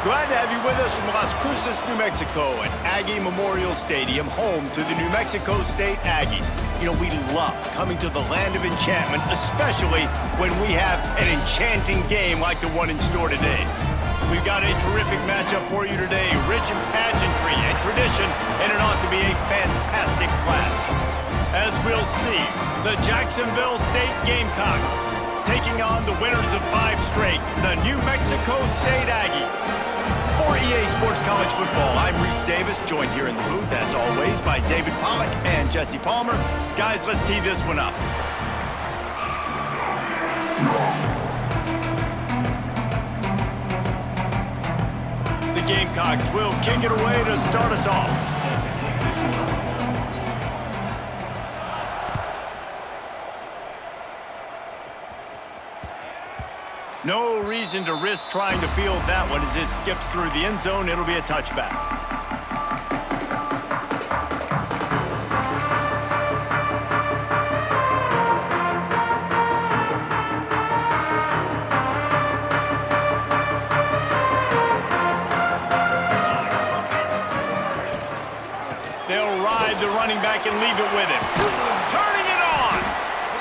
Glad to have you with us from Las Cruces, New Mexico at Aggie Memorial Stadium, home to the New Mexico State Aggies. You know, we love coming to the land of enchantment, especially when we have an enchanting game like the one in store today. We've got a terrific matchup for you today, rich in pageantry and tradition, and it ought to be a fantastic clash. As we'll see, the Jacksonville State Gamecocks taking on the winners of 5 straight, the New Mexico State Aggies. For EA Sports College Football, I'm Reese Davis, joined here in the booth, as always, by David Pollack and Jesse Palmer. Guys, let's tee this one up. The Gamecocks will kick it away to start us off. No reason to risk trying to field that one as it skips through the end zone. It'll be a touchback. They'll ride the running back and leave it with him. Turning it on!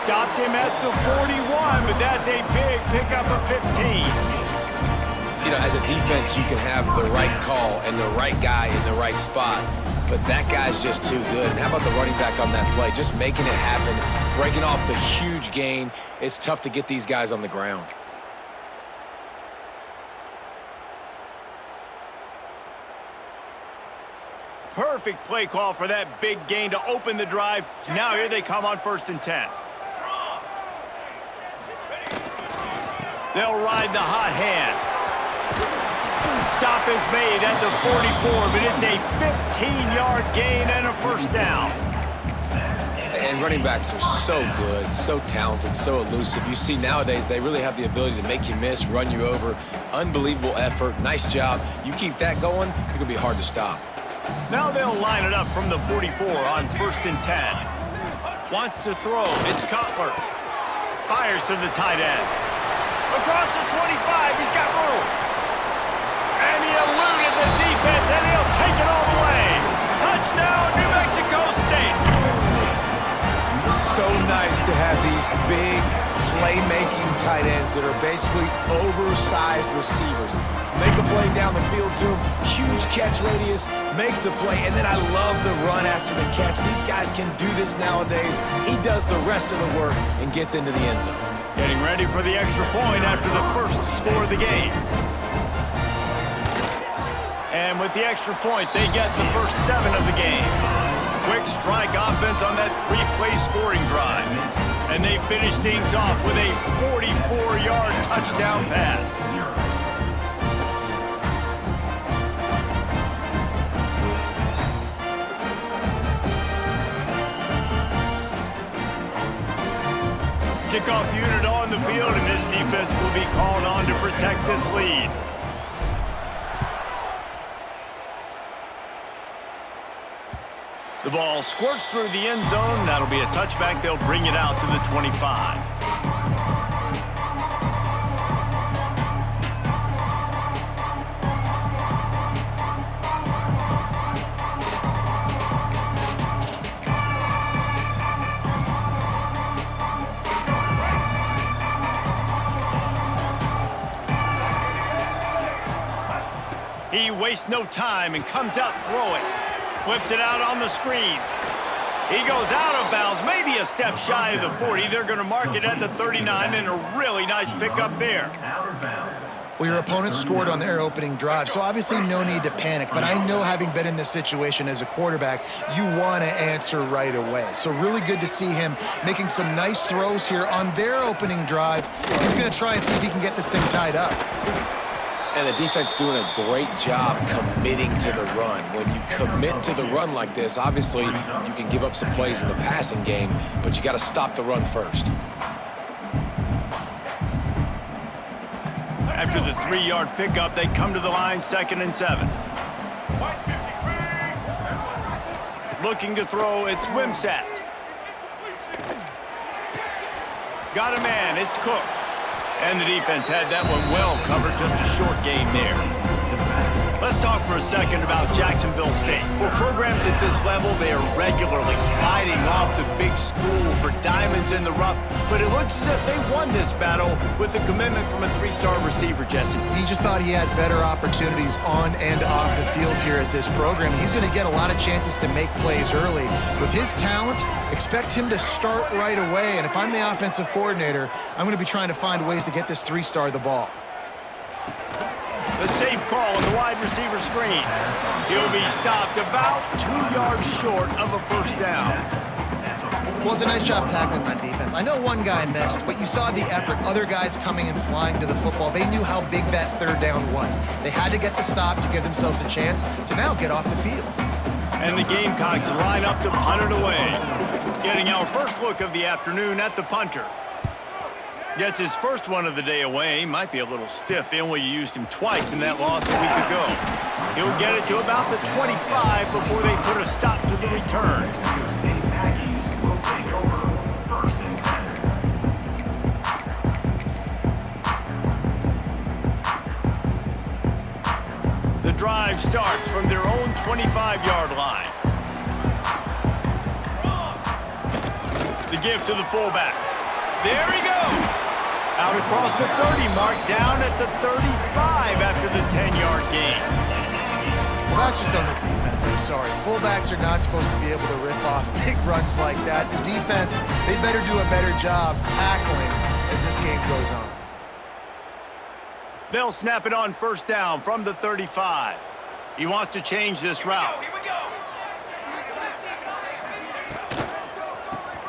Stopped him at the 41, but that's a big pickup of 15. You know, as a defense, you can have the right call and the right guy in the right spot, but that guy's just too good. And how about the running back on that play? Just making it happen, breaking off the huge gain. It's tough to get these guys on the ground. Perfect play call for that big gain to open the drive. Now here they come on 1st and 10. They'll ride the hot hand. Stop is made at the 44, but it's a 15-yard gain and a 1st down. And running backs are so good, so talented, so elusive. You see nowadays they really have the ability to make you miss, run you over. Unbelievable effort. Nice job. You keep that going, you're going to be hard to stop. Now they'll line it up from the 44 on 1st and 10. Wants to throw. It's Cutler. Fires to the tight end. Across the 25, he's got room. And he eluded the defense, and he'll take it all the way. Touchdown, New Mexico State. It's so nice to have these big, playmaking tight ends that are basically oversized receivers. Make a play down the field to him, huge catch radius, makes the play, and then I love the run after the catch. These guys can do this nowadays. He does the rest of the work and gets into the end zone. Getting ready for the extra point after the first score of the game. And with the extra point, they get the first 7 of the game. Quick strike offense on that 3-play scoring drive. And they finish things off with a 44-yard touchdown pass. Kickoff unit on the field, and this defense will be called on to protect this lead. The ball squirts through the end zone. That'll be a touchback. They'll bring it out to the 25. He wastes no time and comes out throwing. Flips it out on the screen. He goes out of bounds, maybe a step shy of the 40. They're going to mark it at the 39, and a really nice pickup there. Well, your opponent scored on their opening drive, so obviously no need to panic. But I know, having been in this situation as a quarterback, you want to answer right away. So really good to see him making some nice throws here on their opening drive. He's going to try and see if he can get this thing tied up. And the defense doing a great job committing to the run. When you commit to the run like this, obviously you can give up some plays in the passing game, but you got to stop the run first. After the 3-yard pickup, they come to the line, 2nd and 7. Looking to throw, it's Wimsatt. Got a man, it's Cook. And the defense had that one well covered, just a short gain there. Let's talk for a second about Jacksonville State. For programs at this level, they are regularly fighting off the big school for diamonds in the rough, but it looks as if they won this battle with a commitment from a three-star receiver, Jesse. He just thought he had better opportunities on and off the field here at this program. He's going to get a lot of chances to make plays early. With his talent, expect him to start right away, and if I'm the offensive coordinator, I'm going to be trying to find ways to get this three-star the ball. The safe call on the wide receiver screen. He'll be stopped about 2 yards short of a first down. Well, it's a nice job tackling that defense. I know one guy missed, but you saw the effort. Other guys coming and flying to the football. They knew how big that third down was. They had to get the stop to give themselves a chance to now get off the field. And the Gamecocks line up to punt it away. Getting our first look of the afternoon at the punter. Gets his first one of the day away. Might be a little stiff. They only used him twice in that loss a week ago. He'll get it to about the 25 before they put a stop to the return. The drive starts from their own 25-yard line. The give to the fullback. There he goes. Out across the 30 mark, down at the 35 after the 10-yard gain. Well, that's just on the defense. I'm sorry. Fullbacks are not supposed to be able to rip off big runs like that. The defense, they better do a better job tackling as this game goes on. They'll snap it on first down from the 35. He wants to change this route.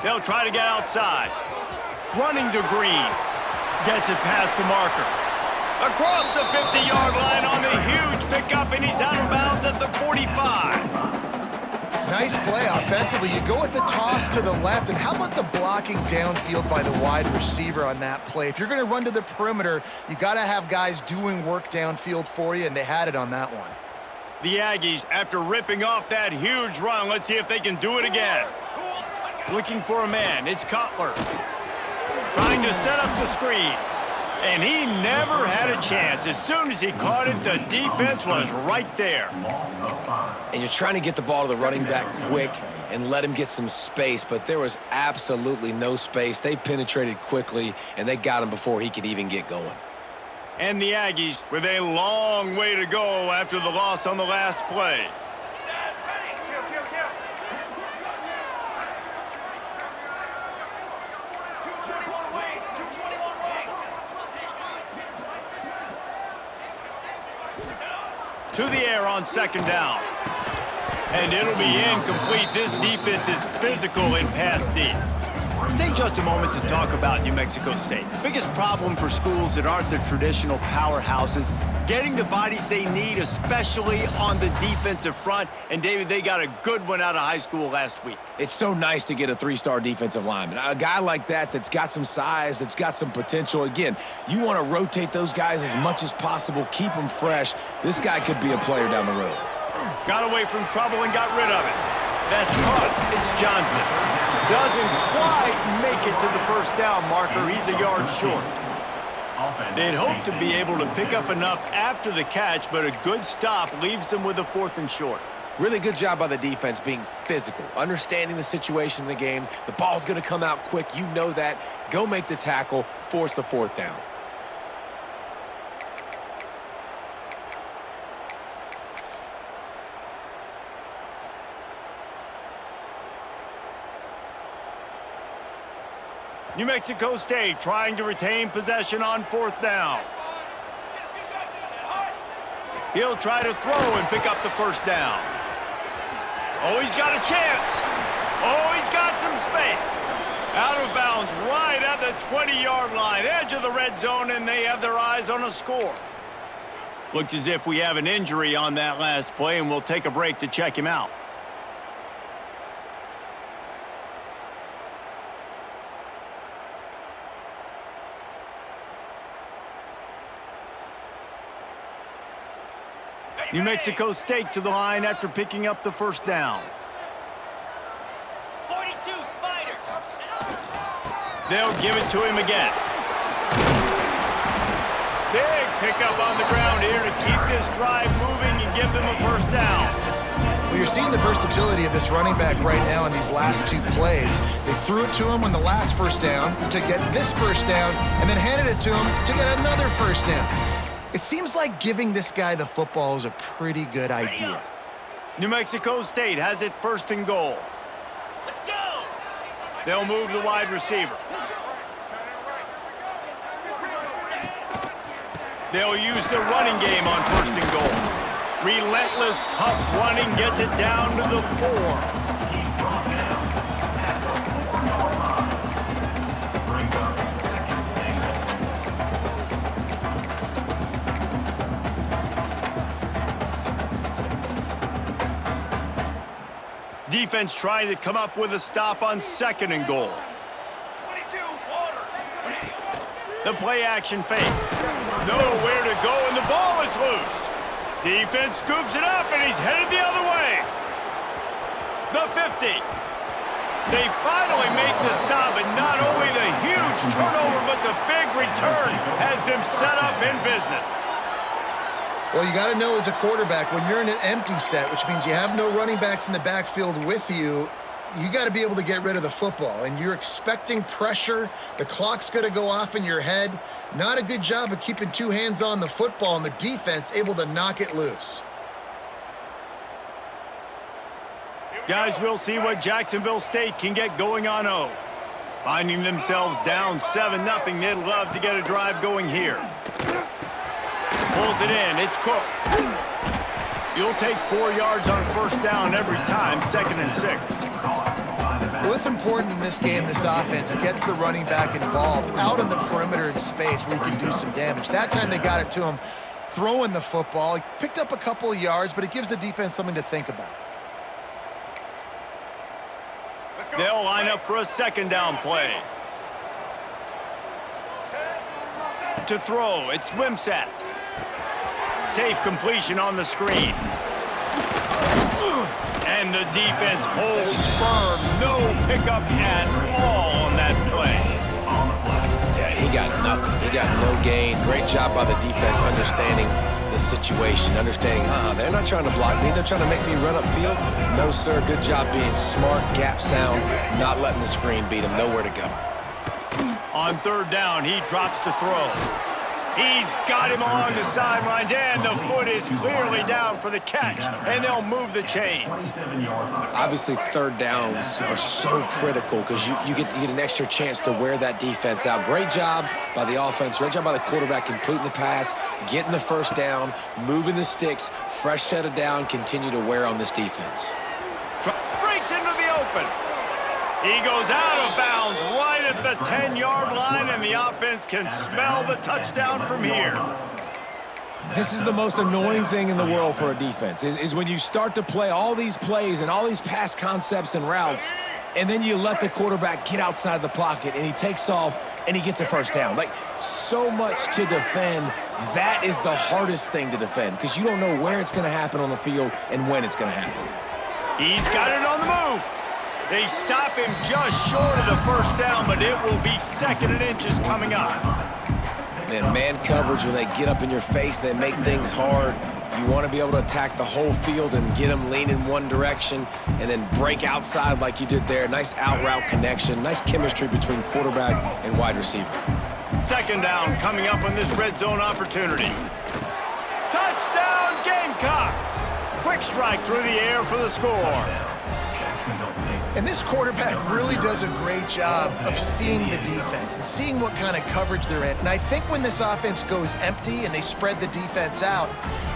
They'll try to get outside. Running to Green. Gets it past the marker. Across the 50-yard line on the huge pickup, and he's out of bounds at the 45. Nice play offensively. You go with the toss to the left, and how about the blocking downfield by the wide receiver on that play? If you're going to run to the perimeter, you got to have guys doing work downfield for you, and they had it on that one. The Aggies, after ripping off that huge run, let's see if they can do it again. Looking for a man. It's Cutler. Trying to set up the screen. And he never had a chance. As soon as he caught it, the defense was right there. And you're trying to get the ball to the running back quick and let him get some space, but there was absolutely no space. They penetrated quickly, and they got him before he could even get going. And the Aggies with a long way to go after the loss on the last play. To the air on second down. And it'll be incomplete. This defense is physical in pass deep. Let's take just a moment to talk about New Mexico State. Biggest problem for schools that aren't the traditional powerhouses, getting the bodies they need, especially on the defensive front. And, David, they got a good one out of high school last week. It's so nice to get a three-star defensive lineman. A guy like that that's got some size, that's got some potential. Again, you want to rotate those guys as much as possible, keep them fresh. This guy could be a player down the road. Got away from trouble and got rid of it. That's caught. It's Johnson. Doesn't quite make it to the first down marker. He's a yard short. They'd hope to be able to pick up enough after the catch, but a good stop leaves them with a 4th and short. Really good job by the defense being physical, understanding the situation in the game. The ball's going to come out quick. You know that. Go make the tackle, force the 4th down. New Mexico State trying to retain possession on 4th down. He'll try to throw and pick up the first down. Oh, he's got a chance. Oh, he's got some space. Out of bounds right at the 20-yard line, edge of the red zone, and they have their eyes on a score. Looks as if we have an injury on that last play, and we'll take a break to check him out. New Mexico State to the line after picking up the first down. 42 Spider. They'll give it to him again. Big pick up on the ground here to keep this drive moving and give them a first down. Well, you're seeing the versatility of this running back right now in these last two plays. They threw it to him on the last first down to get this first down, and then handed it to him to get another first down. It seems like giving this guy the football is a pretty good idea. New Mexico State has it first and goal. Let's go! They'll move the wide receiver. They'll use the running game on first and goal. Relentless, tough running gets it down to the 4. Defense trying to come up with a stop on second and goal. The play action fake. Nowhere to go, and the ball is loose. Defense scoops it up, and he's headed the other way. The 50. They finally make the stop, and not only the huge turnover, but the big return has them set up in business. Well, you got to know as a quarterback, when you're in an empty set, which means you have no running backs in the backfield with you, you got to be able to get rid of the football. And you're expecting pressure. The clock's going to go off in your head. Not a good job of keeping two hands on the football, and the defense able to knock it loose. Guys, we'll see what Jacksonville State can get going on O. Finding themselves down 7-0, they'd love to get a drive going here. Pulls it in, it's Cook. You'll take 4 yards on first down every time, 2nd and 6. Well, it's important in this game, this offense gets the running back involved out in the perimeter in space where he can do some damage. That time they got it to him throwing the football. He picked up a couple of yards, but it gives the defense something to think about. They'll line up for a second down play. To throw, it's Wimsatt. Safe completion on the screen. And the defense holds firm. No pickup at all on that play. Yeah, he got nothing. He got no gain. Great job by the defense understanding the situation, understanding, they're not trying to block me. They're trying to make me run upfield. No, sir. Good job being smart, gap sound, not letting the screen beat him. Nowhere to go. On third down, he drops to throw. He's got him along the sidelines, and the foot is clearly down for the catch, and they'll move the chains. Obviously, third downs are so critical because you get an extra chance to wear that defense out. Great job by the offense. Great job by the quarterback completing the pass, getting the first down, moving the sticks, fresh set of down, continue to wear on this defense. Breaks into the open. He goes out of bounds right at the 10-yard line, and the offense can smell the touchdown from here. This is the most annoying thing in the world for a defense, is when you start to play all these plays and all these pass concepts and routes, and then you let the quarterback get outside the pocket, and he takes off, and he gets a first down. Like, so much to defend. That is the hardest thing to defend because you don't know where it's going to happen on the field and when it's going to happen. He's got it on the move. They stop him just short of the first down, but it will be 2nd and inches coming up. Man coverage, when they get up in your face, they make things hard. You want to be able to attack the whole field and get them leaning one direction and then break outside like you did there. Nice out-route connection, nice chemistry between quarterback and wide receiver. 2nd down coming up on this red zone opportunity. Touchdown, Gamecocks! Quick strike through the air for the score. And this quarterback really does a great job of seeing the defense and seeing what kind of coverage they're in. And I think when this offense goes empty and they spread the defense out,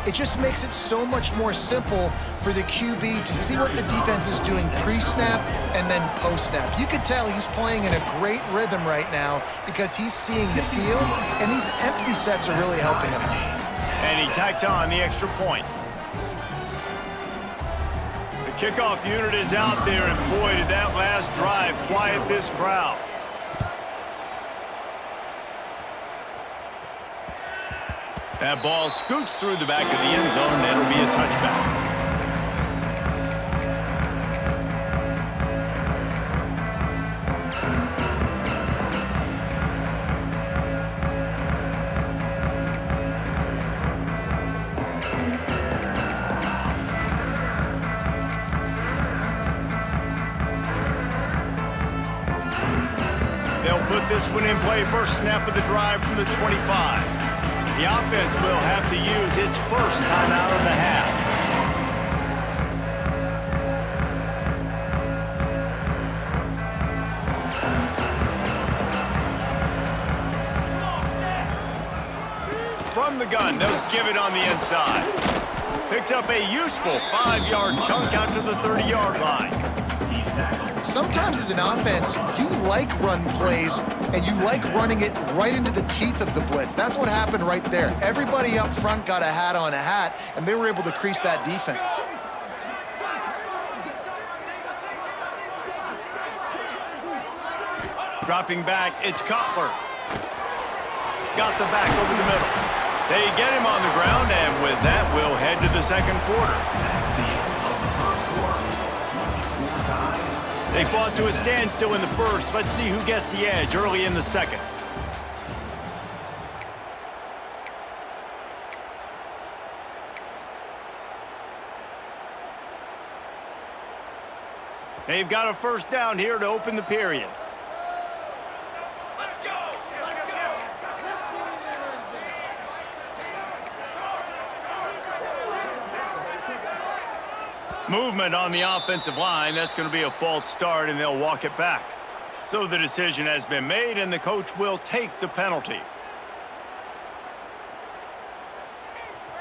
it just makes it so much more simple for the QB to see what the defense is doing pre-snap and then post-snap. You can tell he's playing in a great rhythm right now because he's seeing the field, and these empty sets are really helping him out. And he tacks on the extra point. Kickoff unit is out there, and boy, did that last drive quiet this crowd. That ball scoots through the back of the end zone, and it'll be a touchback. this one in play. First snap of the drive from the 25. The offense will have to use its first timeout of the half. From the gun, they'll give it on the inside. Picks up a useful 5-yard chunk out to the 30-yard line. Sometimes as an offense, you like run plays, and you like running it right into the teeth of the blitz. That's what happened right there. Everybody up front got a hat on a hat, and they were able to crease that defense. Dropping back, it's Cutler. Got the back over the middle. They get him on the ground, and with that, we'll head to the second quarter. They fought to a standstill in the first. Let's see who gets the edge early in the second. They've got a first down here to open the period. Movement on the offensive line. That's going to be a false start, and they'll walk it back. So the decision has been made, and the coach will take the penalty.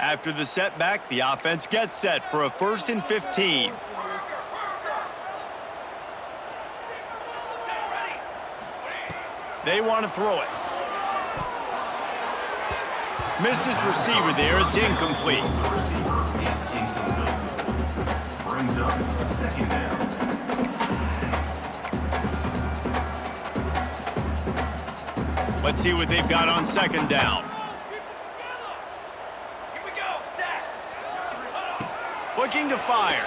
After the setback, the offense gets set for a 1st and 15. They want to throw it. Missed his receiver there. It's incomplete. Brings up second down. Let's see what they've got on second down. Here we go, set. Looking to fire.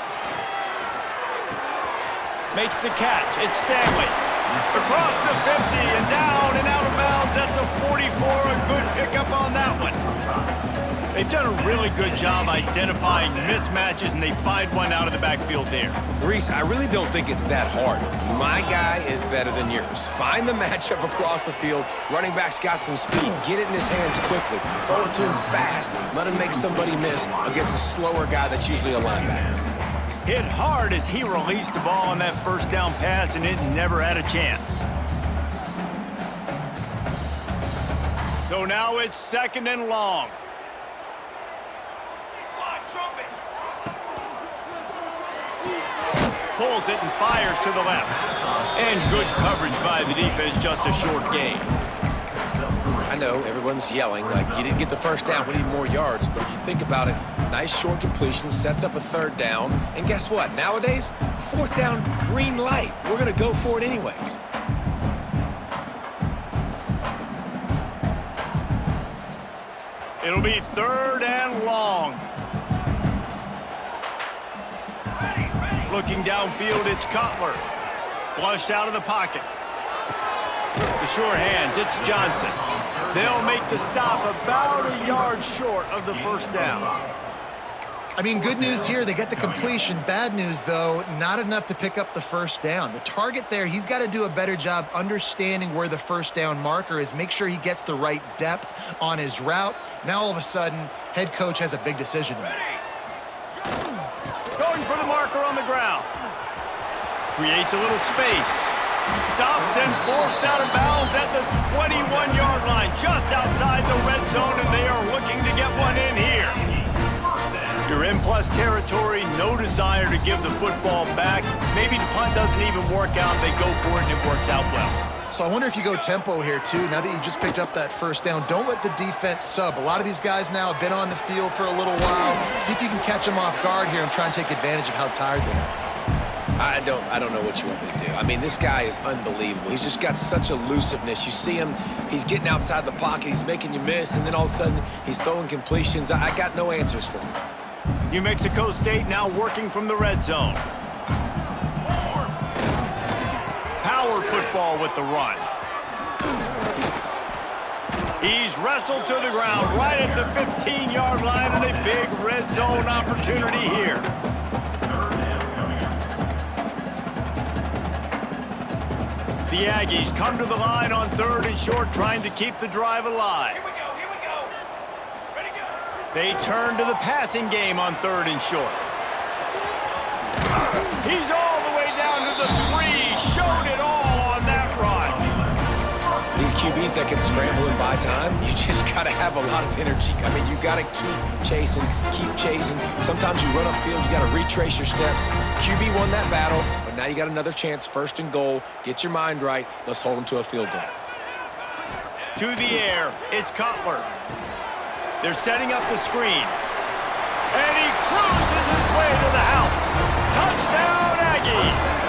Makes the catch. It's Stanley. Across the 50 and down and out of bounds at the 44. A good pickup on that one. They've done a really good job identifying mismatches, and they find one out of the backfield there. Reese, I really don't think it's that hard. My guy is better than yours. Find the matchup across the field. Running back's got some speed. Get it in his hands quickly. Throw it to him fast. Let him make somebody miss against a slower guy that's usually a linebacker. Hit hard as he released the ball on that first down pass, and it never had a chance. So now it's 2nd and long. Pulls it and fires to the left. And good coverage by the defense, just a short gain. I know everyone's yelling like you didn't get the first down, we need more yards, but if you think about it, nice short completion, sets up a 3rd down, and guess what? Nowadays, 4th down, green light. We're gonna go for it anyways. It'll be 3rd and long. Looking downfield, it's Cutler. Flushed out of the pocket. The sure hands, it's Johnson. They'll make the stop about a yard short of the first down. I mean, good news here, they get the completion. Bad news, though, not enough to pick up the first down. The target there, he's got to do a better job understanding where the first down marker is, make sure he gets the right depth on his route. Now, all of a sudden, head coach has a big decision to make. Going for the marker on the ground. Creates a little space. Stopped and forced out of bounds at the 21-yard line, just outside the red zone, and they are looking to get one in here. You're in plus territory, no desire to give the football back. Maybe the punt doesn't even work out. They go for it, and it works out well. So I wonder if you go tempo here, too. Now that you just picked up that first down, don't let the defense sub. A lot of these guys now have been on the field for a little while. See if you can catch them off guard here and try and take advantage of how tired they are. I don't know what you want me to do. I mean, this guy is unbelievable. He's just got such elusiveness. You see him, he's getting outside the pocket, he's making you miss, and then all of a sudden, he's throwing completions. I got no answers for him. New Mexico State now working from the red zone. Power football with the run. He's wrestled to the ground right at the 15-yard line, and a big red zone opportunity here. The Aggies come to the line on 3rd and short, trying to keep the drive alive. Here we go. Ready, go. They turn to the passing game on 3rd and short. He's all the way down to the 3. Showed it all on that run. These QBs that can scramble and buy time, you just got to have a lot of energy. I mean, you got to keep chasing. Sometimes you run upfield, you got to retrace your steps. QB won that battle, but now you got another chance, 1st and goal. Get your mind right. Let's hold them to a field goal. To the air, it's Cutler. They're setting up the screen. And he cruises his way to the house. Touchdown, Aggies!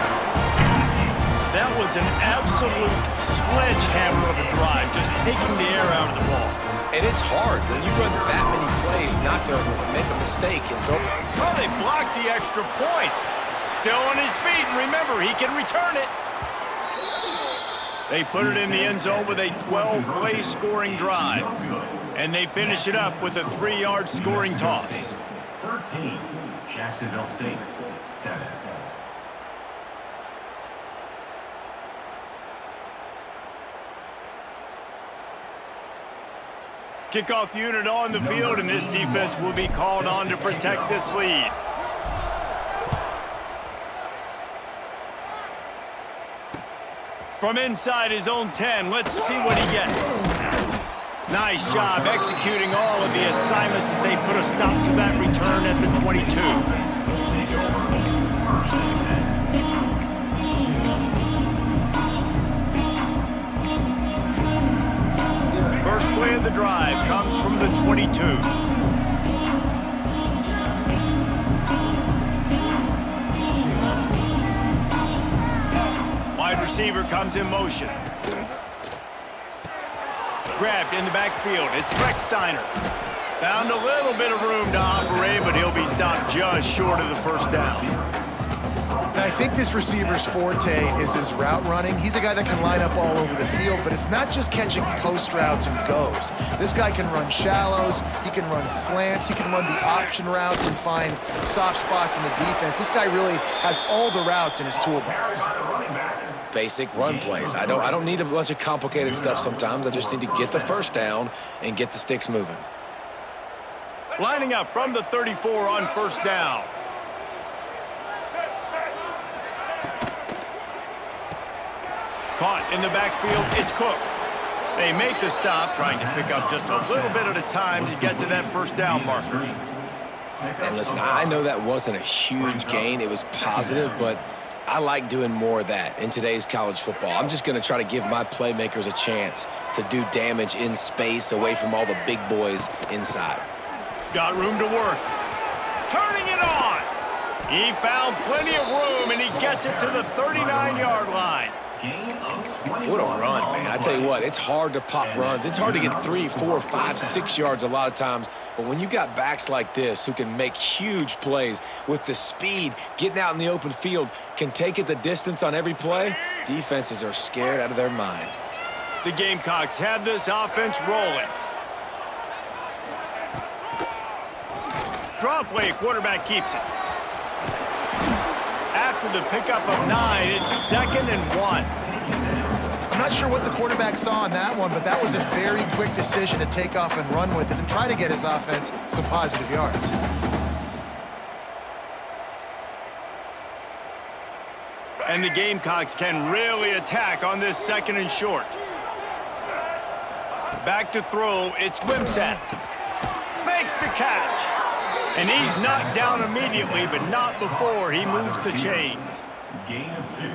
That was an absolute sledgehammer of a drive, just taking the air out of the ball. And it's hard when you run that many plays not to make a mistake and throw. Oh, they blocked the extra point. Still on his feet, and remember, he can return it. They put it in the end zone with a 12-play scoring drive. And they finish it up with a 3-yard scoring toss. 13, Jacksonville State, 7. Kickoff unit on the field, and this defense will be called on to protect this lead. From inside his own 10, let's see what he gets. Nice job executing all of the assignments as they put a stop to that return at the 22. First play of the drive comes from the 22. Wide receiver comes in motion. Grabbed in the backfield. It's Rex-Steiner. Found a little bit of room to operate, but he'll be stopped just short of the 1st down. I think this receiver's forte is his route running. He's a guy that can line up all over the field, but it's not just catching post routes and goes. This guy can run shallows, he can run slants, he can run the option routes and find soft spots in the defense. This guy really has all the routes in his toolbox. Basic run plays. I don't need a bunch of complicated stuff sometimes. I just need to get the 1st down and get the sticks moving. Lining up from the 34 on 1st down. Caught in the backfield, it's Cook. They make the stop, trying to pick up just a little bit at a time to get to that 1st down marker. And listen, I know that wasn't a huge gain. It was positive, but I like doing more of that in today's college football. I'm just going to try to give my playmakers a chance to do damage in space away from all the big boys inside. Got room to work. Turning it on. He found plenty of room, and he gets it to the 39-yard line. What a run, man. I tell you what, it's hard to pop runs. It's hard to get 3, 4, 5, 6 yards a lot of times. But when you got backs like this who can make huge plays with the speed, getting out in the open field, can take it the distance on every play, defenses are scared out of their mind. The Gamecocks have this offense rolling. Draw play, quarterback keeps it. After the pickup of 9, it's 2nd and 1. I'm not sure what the quarterback saw on that one, but that was a very quick decision to take off and run with it and try to get his offense some positive yards. And the Gamecocks can really attack on this 2nd and short. Back to throw, it's Wimsatt. Makes the catch. And he's knocked down immediately, but not before he moves the chains.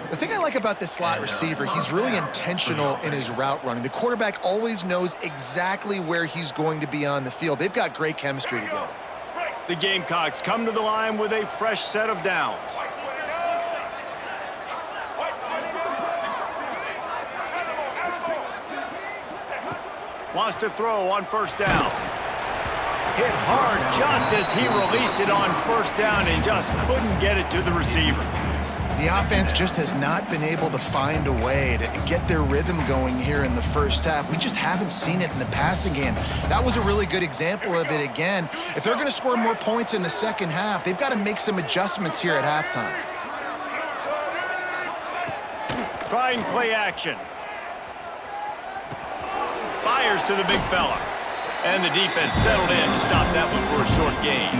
The thing I like about this slot receiver, he's really intentional in his route running. The quarterback always knows exactly where he's going to be on the field. They've got great chemistry together. The Gamecocks come to the line with a fresh set of downs. Wants to throw on 1st down. Hit hard just as he released it on 1st down and just couldn't get it to the receiver. The offense just has not been able to find a way to get their rhythm going here in the 1st half. We just haven't seen it in the passing game. That was a really good example of it again. If they're going to score more points in the 2nd half, they've got to make some adjustments here at halftime. Trying play action. Fires to the big fella. And the defense settled in to stop that one for a short gain.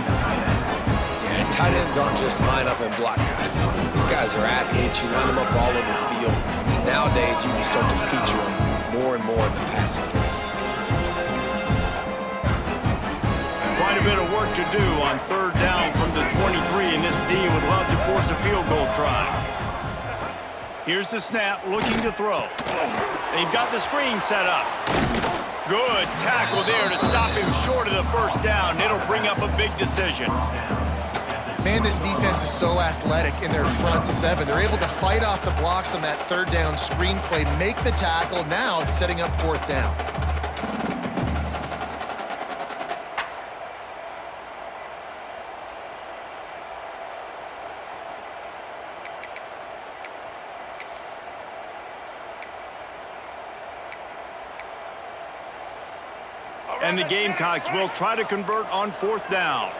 Yeah, and tight ends aren't just line up and block guys. These guys are athletes. You line them up all over the field. And nowadays, you can start to feature them more and more in the passing game. Quite a bit of work to do on third down from the 23, and this D would love to force a field goal try. Here's the snap, looking to throw. They've got the screen set up. Good tackle there to stop him short of the first down. It'll bring up a big decision. Man, this defense is so athletic in their front seven. They're able to fight off the blocks on that third down screen play, make the tackle, now setting up fourth down. And the Gamecocks will try to convert on fourth down.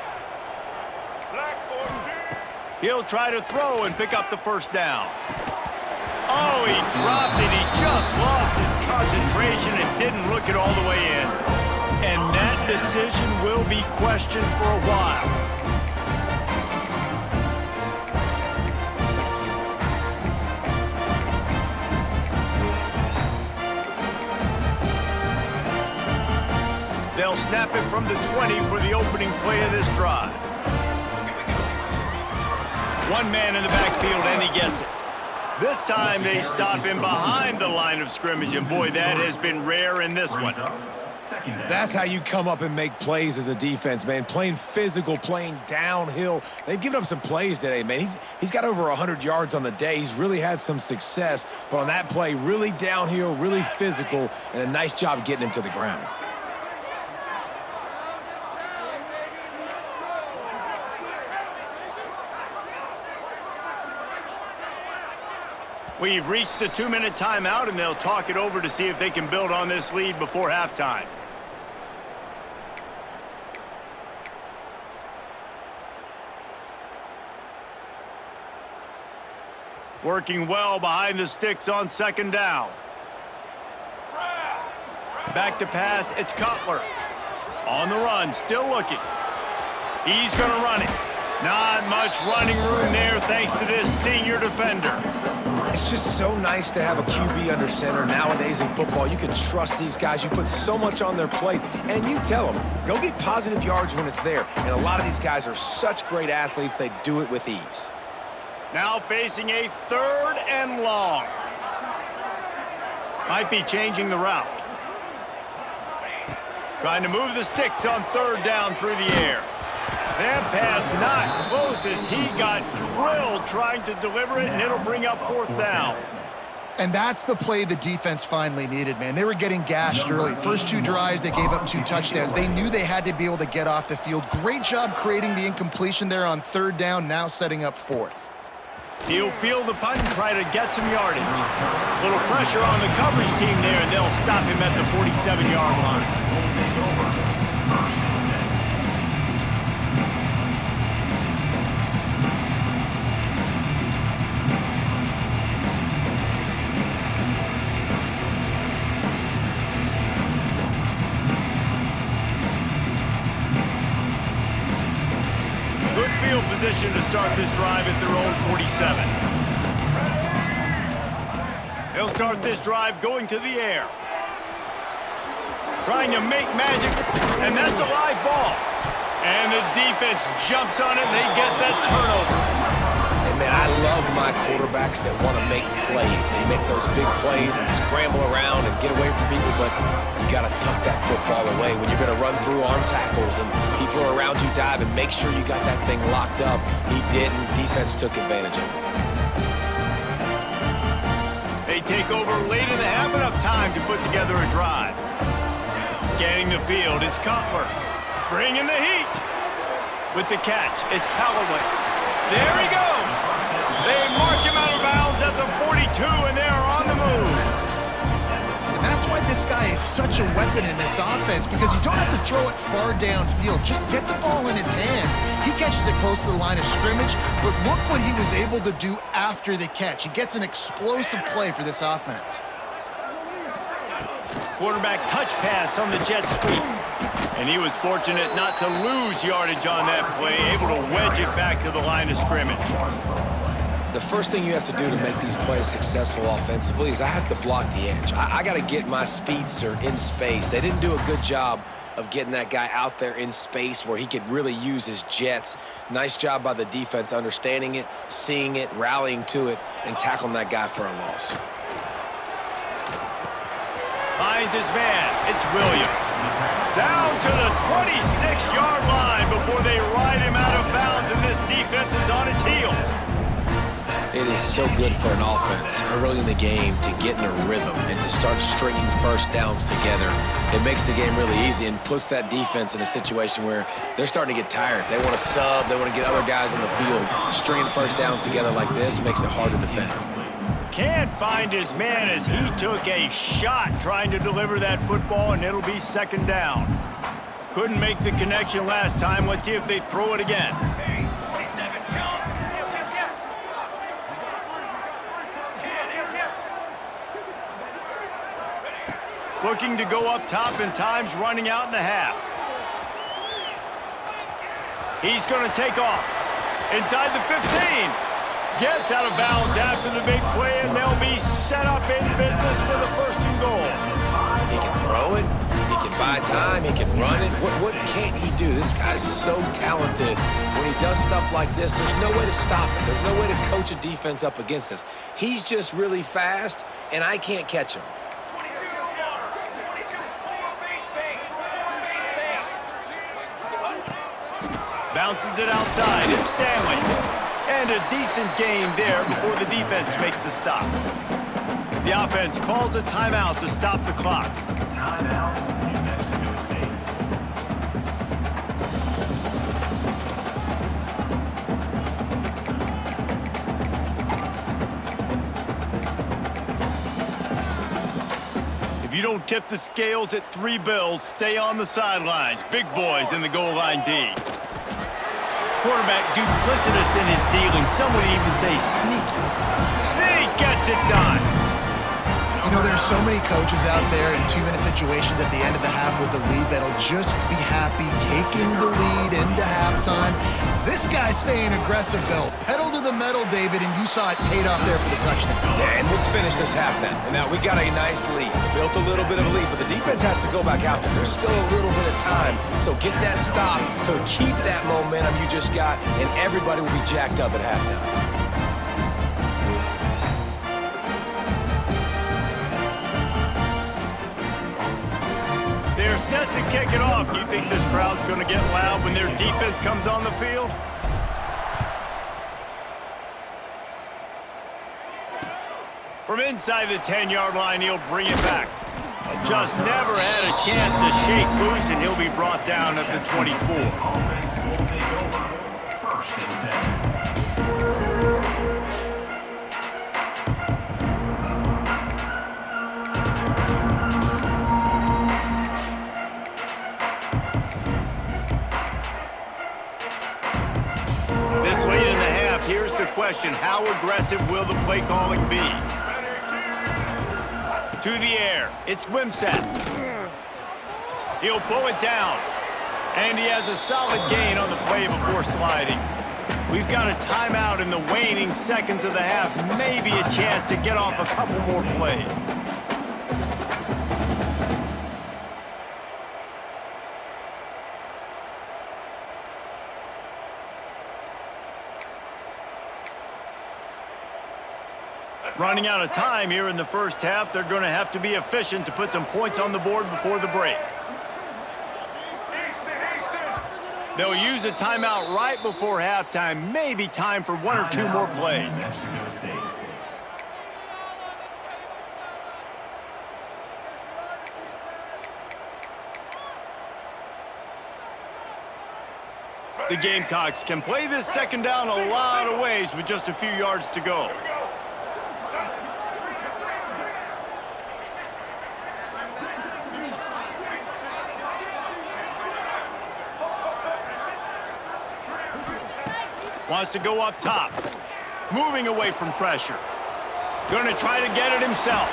He'll try to throw and pick up the first down. Oh, he dropped it. He just lost his concentration and didn't look it all the way in. And that decision will be questioned for a while. They'll snap it from the 20 for the opening play of this drive. One man in the backfield, and he gets it. This time they stop him behind the line of scrimmage, and boy, that has been rare in this one. That's how you come up and make plays as a defense, man. Playing physical, playing downhill. They've given up some plays today, man. He's got over 100 yards on the day. He's really had some success, but on that play, really downhill, really physical, and a nice job getting him to the ground. We've reached the 2-minute timeout, and they'll talk it over to see if they can build on this lead before halftime. Working well behind the sticks on second down. Back to pass, it's Cutler. On the run, still looking. He's going to run it. Not much running room there thanks to this senior defender. It's just so nice to have a QB under center. Nowadays in football, you can trust these guys. You put so much on their plate, and you tell them, go get positive yards when it's there. And a lot of these guys are such great athletes, they do it with ease. Now facing a third and long. Might be changing the route. Trying to move the sticks on third down through the air. That pass not close as he got drilled trying to deliver it, and it'll bring up fourth down. And that's the play the defense finally needed, man. They were getting gashed early. First two drives, they gave up 2 touchdowns. They knew they had to be able to get off the field. Great job creating the incompletion there on third down, now setting up fourth. He'll field the punt and try to get some yardage. Little pressure on the coverage team there, and they'll stop him at the 47-yard line. Field position to start this drive at their own 47. They'll start this drive going to the air. Trying to make magic, and that's a live ball. And the defense jumps on it, and they get that turnover. And man, I love my quarterbacks that want to make plays and make those big plays and scramble around and get away from people, but you got to tuck that football away when you're going to run through arm tackles and people are around you dive, and make sure you got that thing locked up. He didn't. Defense took advantage of it. They take over late in the half, enough time to put together a drive. Scanning the field, it's Cutler. Bringing the heat. With the catch, it's Callaway. There he goes. They mark him out of bounds at the 42, and they are on the move. And that's why why this guy is such a weapon in this offense, because you don't have to throw it far downfield. Just get the ball in his hands. He catches it close to the line of scrimmage, but look what he was able to do after the catch. He gets an explosive play for this offense. Quarterback touch pass on the jet sweep. And he was fortunate not to lose yardage on that play, able to wedge it back to the line of scrimmage. The first thing you have to do to make these plays successful offensively is I have to block the edge. I got to get my speedster in space. They didn't do a good job of getting that guy out there in space where he could really use his jets. Nice job by the defense understanding it, seeing it, rallying to it, and tackling that guy for a loss. Finds his man. It's Williams. Down to the 26-yard line before they ride him out of bounds, and this defense is on its heels. It is so good for an offense early in the game to get in a rhythm and to start stringing first downs together. It makes the game really easy and puts that defense in a situation where they're starting to get tired. They want to sub. They want to get other guys on the field. Stringing first downs together like this makes it hard to defend. Can't find his man as he took a shot trying to deliver that football, and it'll be second down. Couldn't make the connection last time. Let's see if they throw it again. Looking to go up top, and time's running out in the half. He's going to take off. Inside the 15. Gets out of bounds after the big play, and they'll be set up in business for the first and goal. He can throw it. He can buy time. He can run it. What can't he do? This guy's so talented. When he does stuff like this, there's no way to stop it. There's no way to coach a defense up against this. He's just really fast, and I can't catch him. Bounces it outside. It's Stanley. And a decent game there before the defense makes the stop. The offense calls a timeout to stop the clock. Timeout, New Mexico State. If you don't tip the scales at $3, stay on the sidelines. Big boys in the goal line D. Quarterback duplicitous in his dealing. Some would even say sneaky. Sneak gets it done. You know, there's so many coaches out there in 2-minute situations at the end of the half with the lead that'll just be happy taking the lead into halftime. This guy's staying aggressive, though. Pedal to the metal, David, and you saw it paid off there for the touchdown. And let's finish this half now. And now we got a nice lead. Built a little bit of a lead, but the defense has to go back out there. There's still a little bit of time. So get that stop to keep that momentum you just got, and everybody will be jacked up at halftime. They're set to kick it off. You think this crowd's going to get loud when their defense comes on the field? From inside the 10-yard line, he'll bring it back. Just never had a chance to shake loose, and he'll be brought down at the 24. Offense will take over. First and 10. This late in the half, here's the question. How aggressive will the play calling be? To the air. It's Wimsatt. He'll pull it down. And he has a solid gain on the play before sliding. We've got a timeout in the waning seconds of the half. Maybe a chance to get off a couple more plays. Running out of time here in the first half. They're going to have to be efficient to put some points on the board before the break. They'll use a timeout right before halftime. Maybe time for one or two more plays. The Gamecocks can play this second down a lot of ways with just a few yards to go. Wants to go up top. Moving away from pressure. Gonna try to get it himself.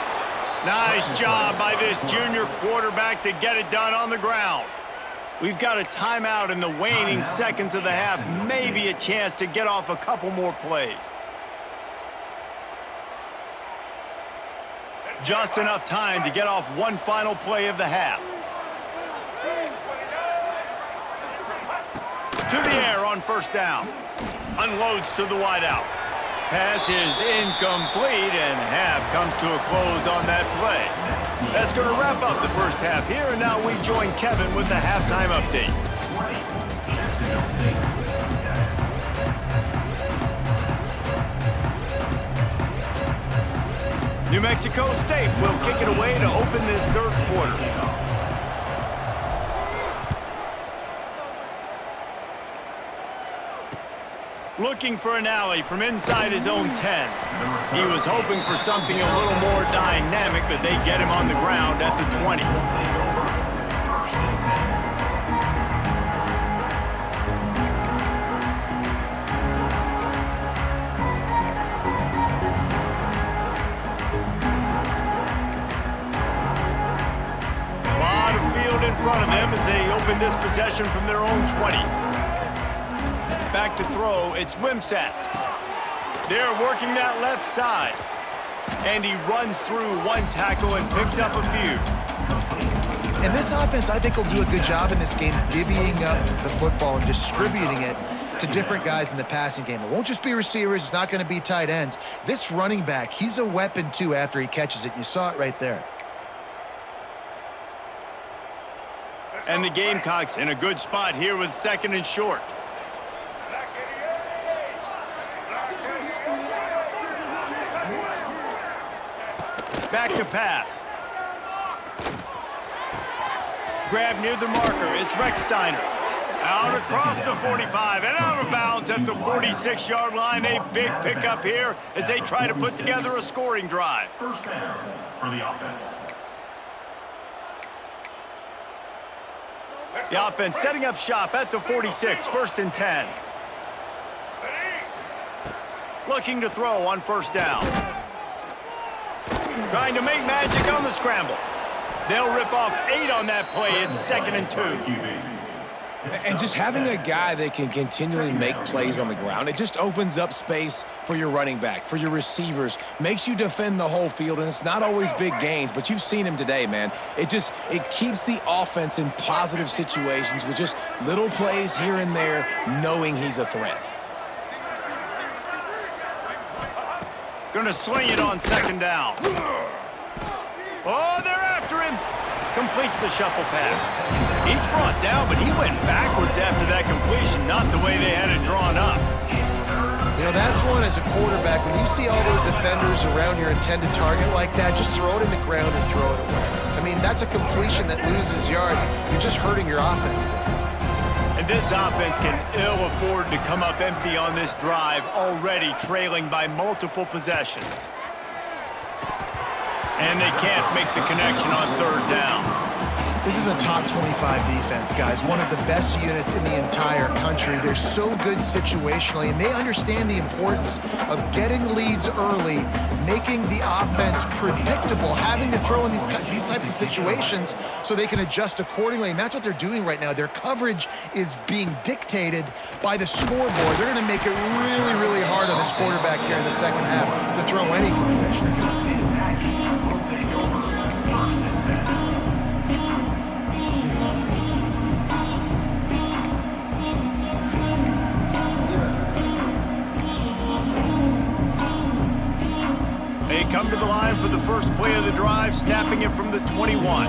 Nice job by this junior quarterback to get it done on the ground. We've got a timeout in the waning seconds of the half. Maybe a chance to get off a couple more plays. Just enough time to get off one final play of the half. To the air on first down. Unloads to the wideout. Pass is incomplete, and half comes to a close on that play. That's going to wrap up the first half here, and now we join Kevin with the halftime update. New Mexico State will kick it away to open this third quarter. Looking for an alley from inside his own 10. He was hoping for something a little more dynamic, but they get him on the ground at the 20. A lot of field in front of them as they open this possession from their own 20. Back to throw, it's Wimsatt. They're working that left side. And he runs through one tackle and picks up a few. And this offense, I think, will do a good job in this game divvying up the football and distributing it to different guys in the passing game. It won't just be receivers. It's not going to be tight ends. This running back, he's a weapon, too, after he catches it. You saw it right there. And the Gamecocks in a good spot here with second and short. Back to pass. Grab near the marker. It's Recksteiner. Out across the 45 and out of bounds at the 46-yard line. A big pickup here as they try to put together a scoring drive. First down for the offense. The offense setting up shop at the 46, first and 10. Looking to throw on first down. Trying to make magic on the scramble. They'll rip off 8 on that play. It's second and 2. And just having a guy that can continually make plays on the ground, it just opens up space for your running back, for your receivers, makes you defend the whole field, and it's not always big gains, but you've seen him today, man. It keeps the offense in positive situations with just little plays here and there, knowing he's a threat. Gonna swing it on second down. Oh, they're after him. Completes the shuffle pass. He's brought down, but he went backwards after that completion, not the way they had it drawn up. You know, that's one as a quarterback. When you see all those defenders around your intended target like that, just throw it in the ground or throw it away. I mean, that's a completion that loses yards. You're just hurting your offense there. And this offense can ill afford to come up empty on this drive, already trailing by multiple possessions. And they can't make the connection on third down. This is a top 25 defense, guys. One of the best units in the entire country. They're so good situationally, and they understand the importance of getting leads early, making the offense predictable, having to throw in these types of situations so they can adjust accordingly, and that's what they're doing right now. Their coverage is being dictated by the scoreboard. They're going to make it really, really hard on this quarterback here in the second half to throw any completions. They come to the line for the first play of the drive, snapping it from the 21.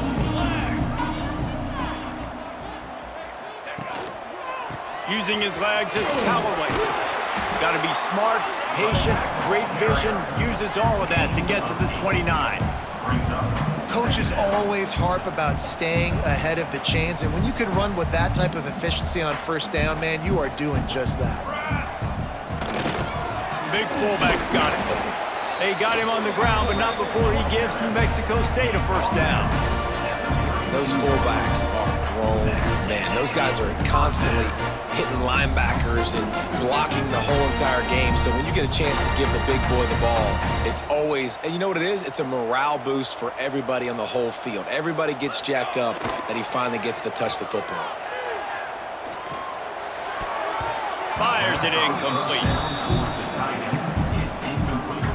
Using his legs, it's Callaway. He's got to be smart, patient, great vision, uses all of that to get to the 29. Coaches always harp about staying ahead of the chains, and when you can run with that type of efficiency on first down, man, you are doing just that. Big fullback's got it. They got him on the ground, but not before he gives New Mexico State a first down. those fullbacks are grown men. Those guys are constantly hitting linebackers and blocking the whole entire game. So when you get a chance to give the big boy the ball, it's always, and you know what it is? It's a morale boost for everybody on the whole field. Everybody gets jacked up that he finally gets to touch the football. Fires it incomplete. The tight end is incomplete.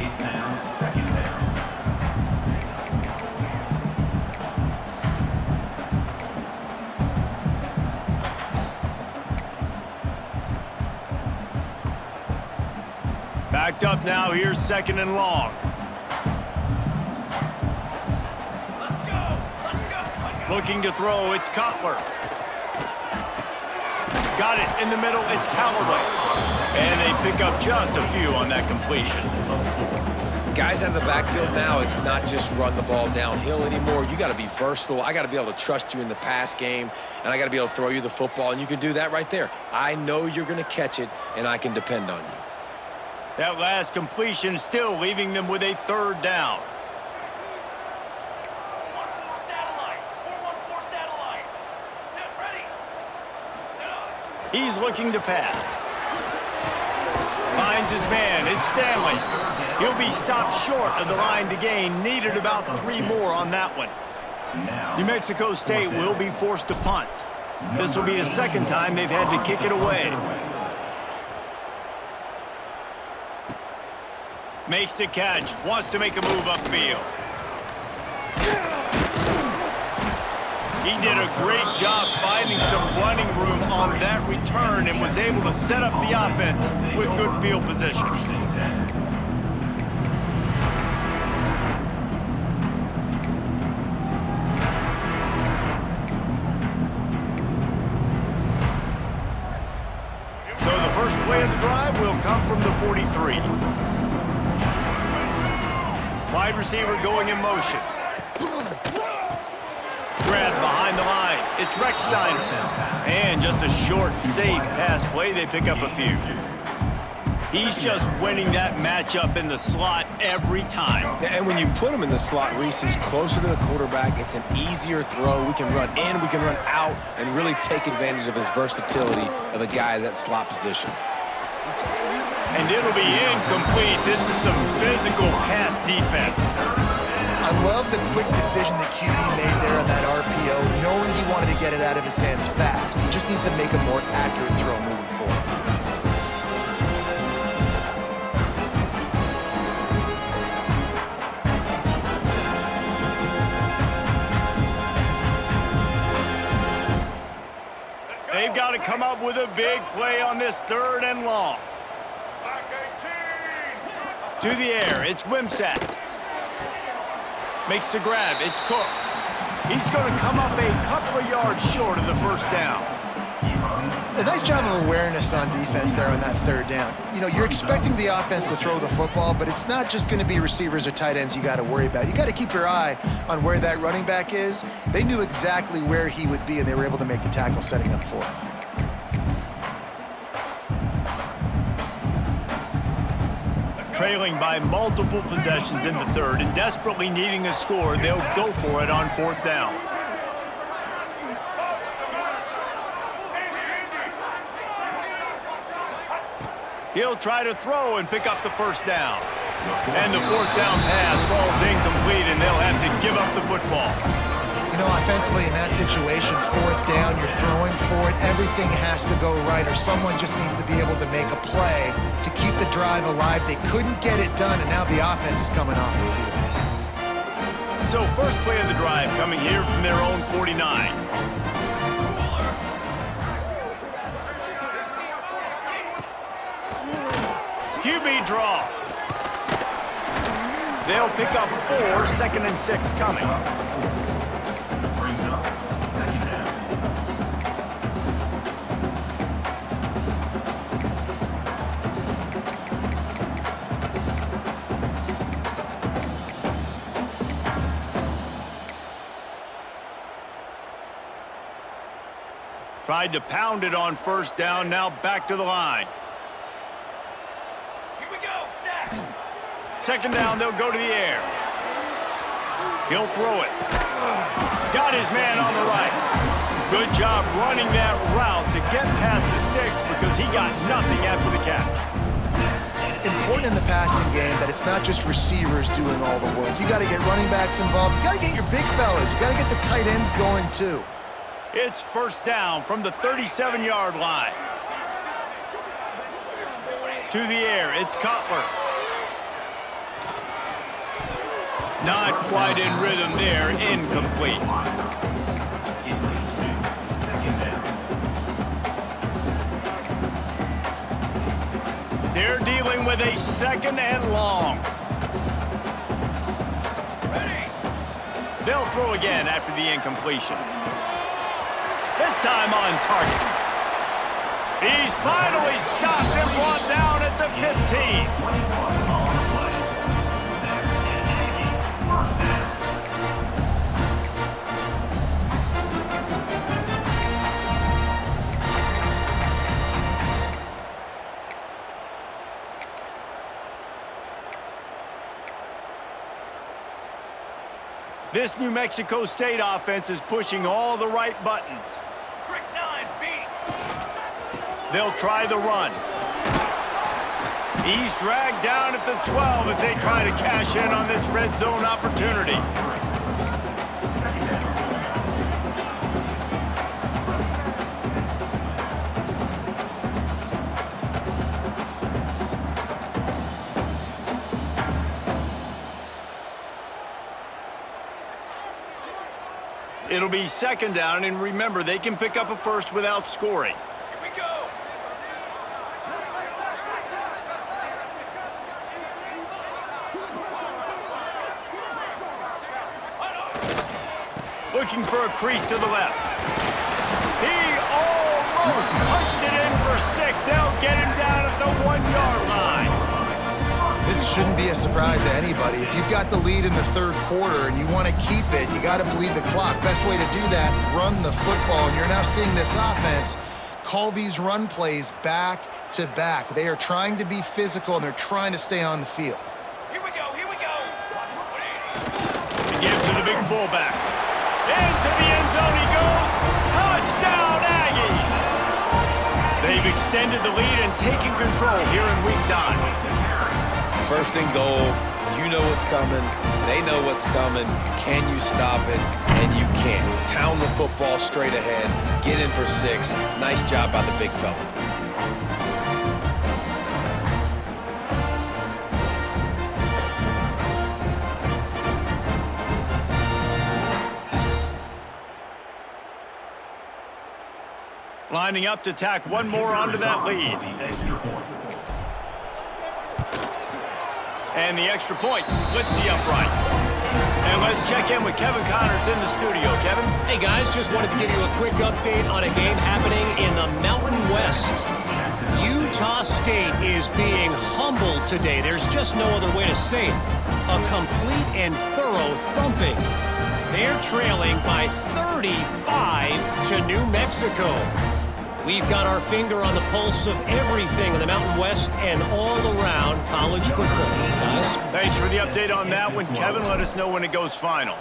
It's now second down. Backed up now. Here's second and long. Let's go. Let's go. Looking to throw. It's Cutler. Got it in the middle. It's Callaway. And they pick up just a few on that completion. Guys out of the backfield now, it's not just run the ball downhill anymore. You got to be versatile. I got to be able to trust you in the pass game, and I got to be able to throw you the football, and you can do that right there. I know you're going to catch it, and I can depend on you. That last completion still leaving them with a third down. 4-1-4 satellite. 4-1-4 satellite. Set ready. Set up. He's looking to pass. Finds his man. It's Stanley. He'll be stopped short of the line to gain. Needed about 3 more on that one. New Mexico State will be forced to punt. This will be the second time they've had to kick it away. Makes the catch. Wants to make a move upfield. He did a great job finding some running room on that return and was able to set up the offense with good field position. So the first play of the drive will come from the 43. Wide receiver going in motion. Grab behind the line. It's Recksteiner. And just a short, safe pass play. They pick up a few. He's just winning that matchup in the slot every time. And when you put him in the slot, Reese is closer to the quarterback. It's an easier throw. We can run in, we can run out, and really take advantage of his versatility of the guy at that slot position. And it'll be incomplete. This is some physical pass defense. I love the quick decision that QB made there on that RPO, knowing he wanted to get it out of his hands fast. He just needs to make a more accurate throw moving forward. They've got to come up with a big play on this third and long. Back 18. To the air, it's Wimsatt. Makes the grab, it's Cook. He's going to come up a couple of yards short of the first down. A nice job of awareness on defense there on that third down. You know, you're expecting the offense to throw the football, but it's not just going to be receivers or tight ends you got to worry about. You got to keep your eye on where that running back is. They knew exactly where he would be, and they were able to make the tackle setting up for him. Trailing by multiple possessions in the third and desperately needing a score, they'll go for it on fourth down. He'll try to throw and pick up the first down. And the fourth down pass falls incomplete, and they'll have to give up the football. You know, offensively in that situation, fourth down, you're throwing for it, everything has to go right, or someone just needs to be able to make a play to keep the drive alive. They couldn't get it done, and now the offense is coming off the field. So first play of the drive coming here from their own 49. QB draw. They'll pick up 4, 2nd and 6 coming. Brings up second down. Tried to pound it on first down, now back to the line. Here we go. Sack. Second down, they'll go to the air. He'll throw it. got his man on the right. Good job running that route to get past the sticks because he got nothing after the catch. Important in the passing game that it's not just receivers doing all the work. You got to get running backs involved. You got to get your big fellas. You got to get the tight ends going too. It's first down from the 37-yard line. To the air, it's Cutler. Not quite in rhythm there, incomplete. They're dealing with a second and long. They'll throw again after the incompletion. This time on target. He's finally stopped and brought down at the 15. This New Mexico State offense is pushing all the right buttons. Trick 9, beat. They'll try the run. He's dragged down at the 12 as they try to cash in on this red zone opportunity. It'll be second down, and remember, they can pick up a first without scoring. Here we go. Looking for a crease to the left. He almost punched it in for 6. They'll get him down at the 1-yard line. This shouldn't be a surprise to anybody. If you've got the lead in the third quarter and you want to keep it, you got to bleed the clock. Best way to do that, run the football. And you're now seeing this offense call these run plays back to back. They are trying to be physical, and they're trying to stay on the field. Here we go. Here we go. To give to the big fullback. Into the end zone he goes. Touchdown, Aggie! They've extended the lead and taken control here in week 9. First and goal, you know what's coming, they know what's coming. Can you stop it? And you can't. Pound the football straight ahead, get in for 6. Nice job by the big fella. Lining up to tack one more onto that lead. And the extra point splits the uprights. And let's check in with Kevin Connors in the studio. Kevin? Hey, guys, just wanted to give you a quick update on a game happening in the Mountain West. Utah State is being humbled today. There's just no other way to say it. A complete and thorough thumping. They're trailing by 35 to New Mexico. We've got our finger on the pulse of everything in the Mountain West and all around college football, guys. Thanks for the update on that one, Kevin. Let us know when it goes final.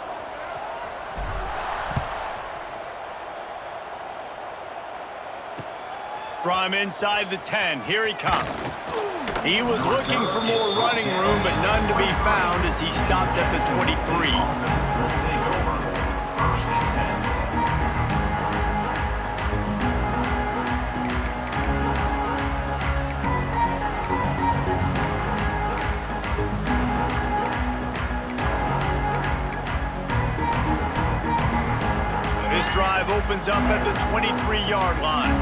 From inside the 10, here he comes. He was looking for more running room, but none to be found as he stopped at the 23. Drive opens up at the 23-yard line.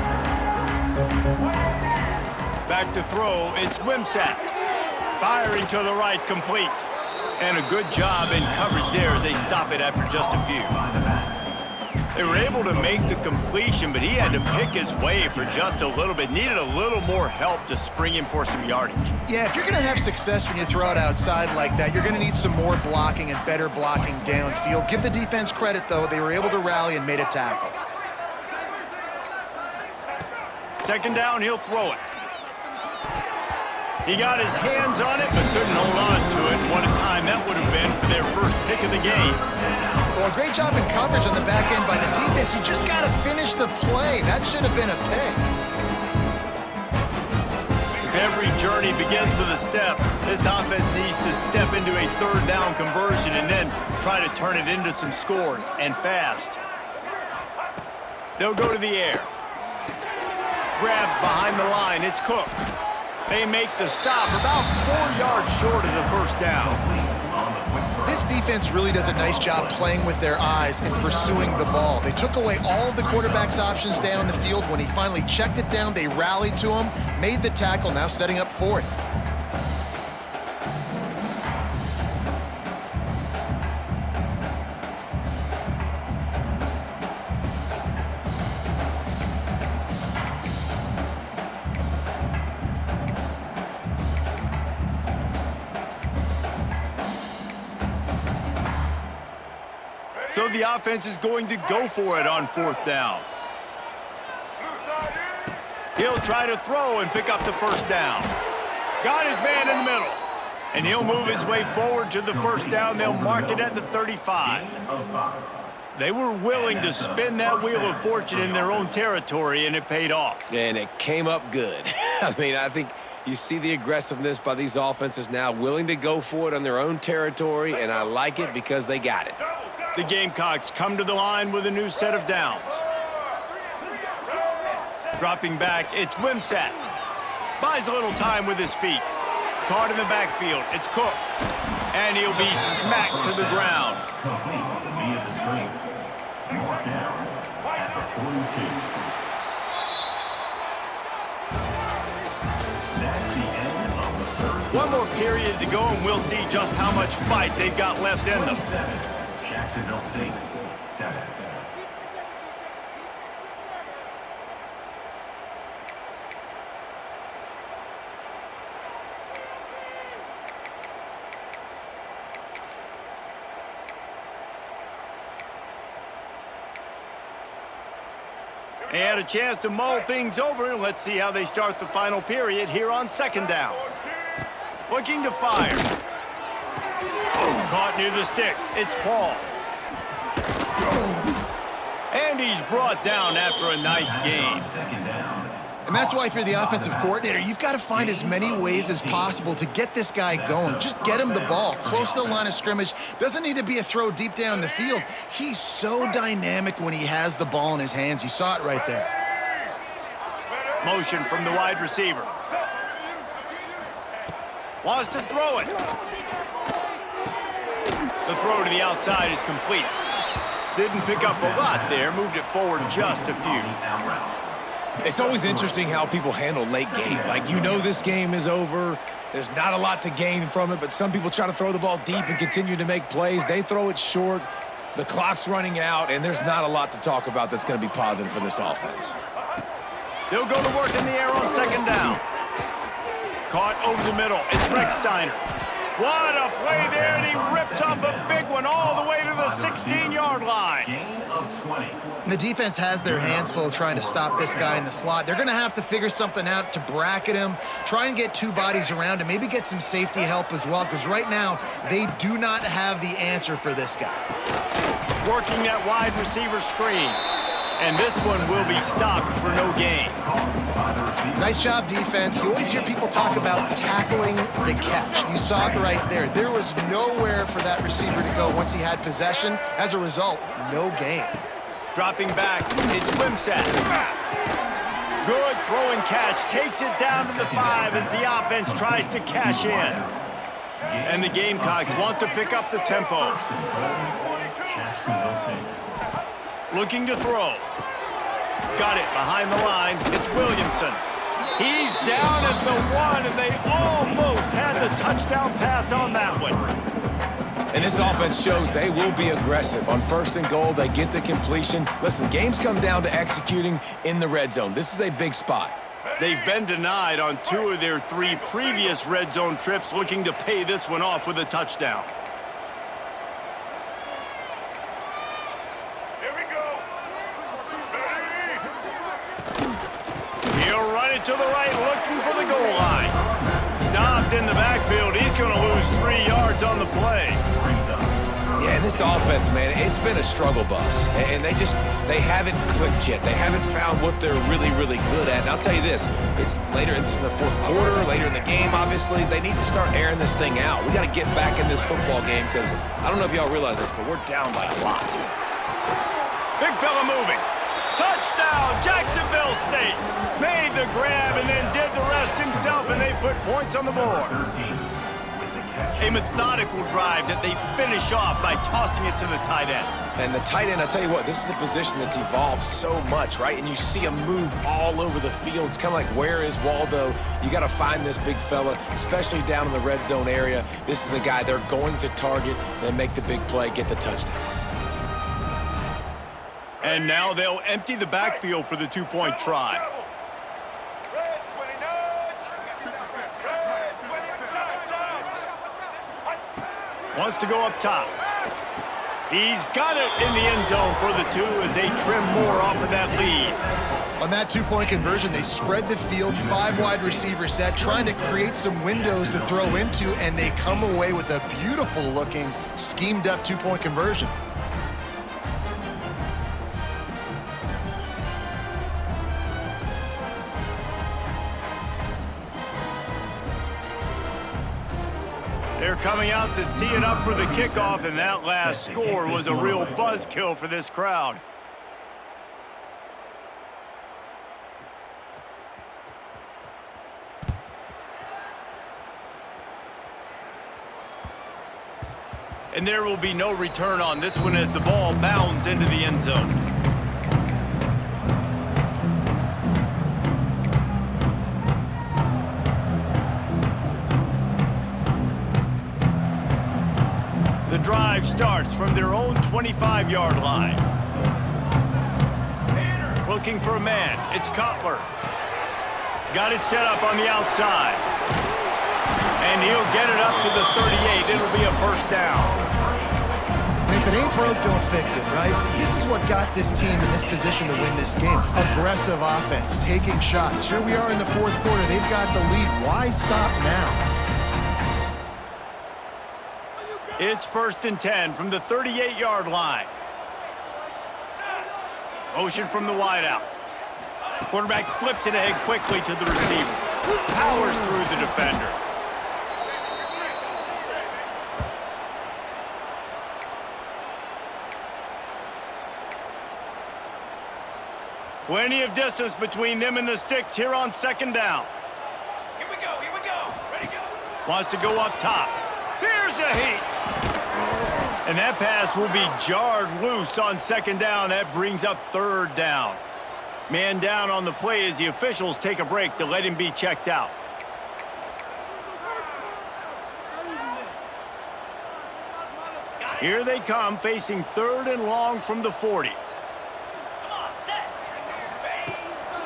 Back to throw, it's Wimsatt. Firing to the right, complete. And a good job in coverage there as they stop it after just a few. They were able to make the completion, but he had to pick his way for just a little bit. Needed a little more help to spring him for some yardage. Yeah, if you're going to have success when you throw it outside like that, you're going to need some more blocking and better blocking downfield. Give the defense credit, though. They were able to rally and made a tackle. Second down, he'll throw it. He got his hands on it, but couldn't hold on to it. What a time that would have been for their first pick of the game. Well, great job in coverage on the back end by the defense. You just got to finish the play. That should have been a pick. If every journey begins with a step, this offense needs to step into a third down conversion and then try to turn it into some scores, and fast. They'll go to the air. Grab behind the line. It's Cook. They make the stop about 4 yards short of the first down. This defense really does a nice job playing with their eyes and pursuing the ball. They took away all of the quarterback's options down the field. When he finally checked it down, they rallied to him, made the tackle, now setting up fourth. So the offense is going to go for it on fourth down. He'll try to throw and pick up the first down. Got his man in the middle. And he'll move his way forward to the first down. They'll mark it at the 35. They were willing to spin that wheel of fortune in their own territory, and it paid off. And it came up good. I mean, I think you see the aggressiveness by these offenses now, willing to go for it on their own territory, and I like it because they got it. The Gamecocks come to the line with a new set of downs. Dropping back, it's Wimsatt. Buys a little time with his feet. Caught in the backfield, it's Cook. And he'll be smacked to the ground. Complete via the screen. Fourth down at the 42. That's the end of the third. One more period to go, and we'll see just how much fight they've got left in them. Jacksonville State, 7. They had a chance to mull things over, and let's see how they start the final period here on second down. Looking to fire. Caught near the sticks. It's Paul. And he's brought down after a nice gain. Second down. And that's why if you're the offensive coordinator, you've got to find as many ways as possible to get this guy going. Just get him the ball close to the line of scrimmage. Doesn't need to be a throw deep down the field. He's so dynamic when he has the ball in his hands. You saw it right there. Motion from the wide receiver. Wants to throw it. The throw to the outside is complete. Didn't pick up a lot there. Moved it forward just a few. It's always interesting how people handle late game. Like, you know this game is over. There's not a lot to gain from it, but some people try to throw the ball deep and continue to make plays. They throw it short. The clock's running out, and there's not a lot to talk about that's going to be positive for this offense. They'll go to work in the air on second down. Caught over the middle. It's Recksteiner. What a play there, and he rips off a big one all the way to the 16-yard line. Gain of 20. The defense has their hands full trying to stop this guy in the slot. They're going to have to figure something out to bracket him, try and get two bodies around him, maybe get some safety help as well, because right now they do not have the answer for this guy. Working that wide receiver screen. And this one will be stopped for no gain. Nice job, defense. You always hear people talk about tackling the catch. You saw it right there. There was nowhere for that receiver to go once he had possession. As a result, no gain. Dropping back, it's Wimsatt. Good throw and catch. Takes it down to the 5 as the offense tries to cash in. And the Gamecocks want to pick up the tempo. Jacksonville State. Looking to throw. Got it behind the line. It's Williamson. He's down at the 1, and they almost had the touchdown pass on that one. And this offense shows they will be aggressive. On first and goal, they get the completion. Listen, games come down to executing in the red zone. This is a big spot. They've been denied on 2 of their 3 previous red zone trips, looking to pay this one off with a touchdown. He'll run it to the right, looking for the goal line. stopped in the backfield. He's going to lose 3 yards on the play. Yeah, and this offense, man, it's been a struggle bus. And they haven't clicked yet. They haven't found what they're really, really good at. And I'll tell you this, it's in the fourth quarter, later in the game, obviously. They need to start airing this thing out. We got to get back in this football game because I don't know if y'all realize this, but we're down by a lot. Big fella moving. Touchdown, Jacksonville State. Made the grab and then did the rest himself, and they put points on the board. A methodical drive that they finish off by tossing it to the tight end. And the tight end, I'll tell you what, this is a position that's evolved so much, right? And you see him move all over the field. It's kind of like, where is Waldo? You got to find this big fella, especially down in the red zone area. This is the guy they're going to target and make the big play, get the touchdown. And now they'll empty the backfield for the 2-point try. Wants to go up top. He's got it in the end zone for the 2 as they trim more off of that lead. On that 2-point conversion, they spread the field, 5 wide receiver set, trying to create some windows to throw into, and they come away with a beautiful-looking, schemed-up 2-point conversion. They're coming out to tee it up for the kickoff, and that last score was a real buzzkill for this crowd. And there will be no return on this one as the ball bounds into the end zone. The drive starts from their own 25-yard line. Looking for a man. It's Cutler. Got it set up on the outside. And he'll get it up to the 38. It'll be a first down. If it ain't broke, don't fix it, right? This is what got this team in this position to win this game. Aggressive offense, taking shots. Here we are in the fourth quarter. They've got the lead. Why stop now? It's 1st and 10 from the 38-yard line. Motion from the wideout. Quarterback flips it ahead quickly to the receiver. Powers through the defender. Plenty of distance between them and the sticks here on 2nd down. Here we go, ready, go. Wants to go up top. Here's a heat. And that pass will be jarred loose on 2nd down. That brings up 3rd down. Man down on the play as the officials take a break to let him be checked out. Here they come, facing 3rd and long from the 40.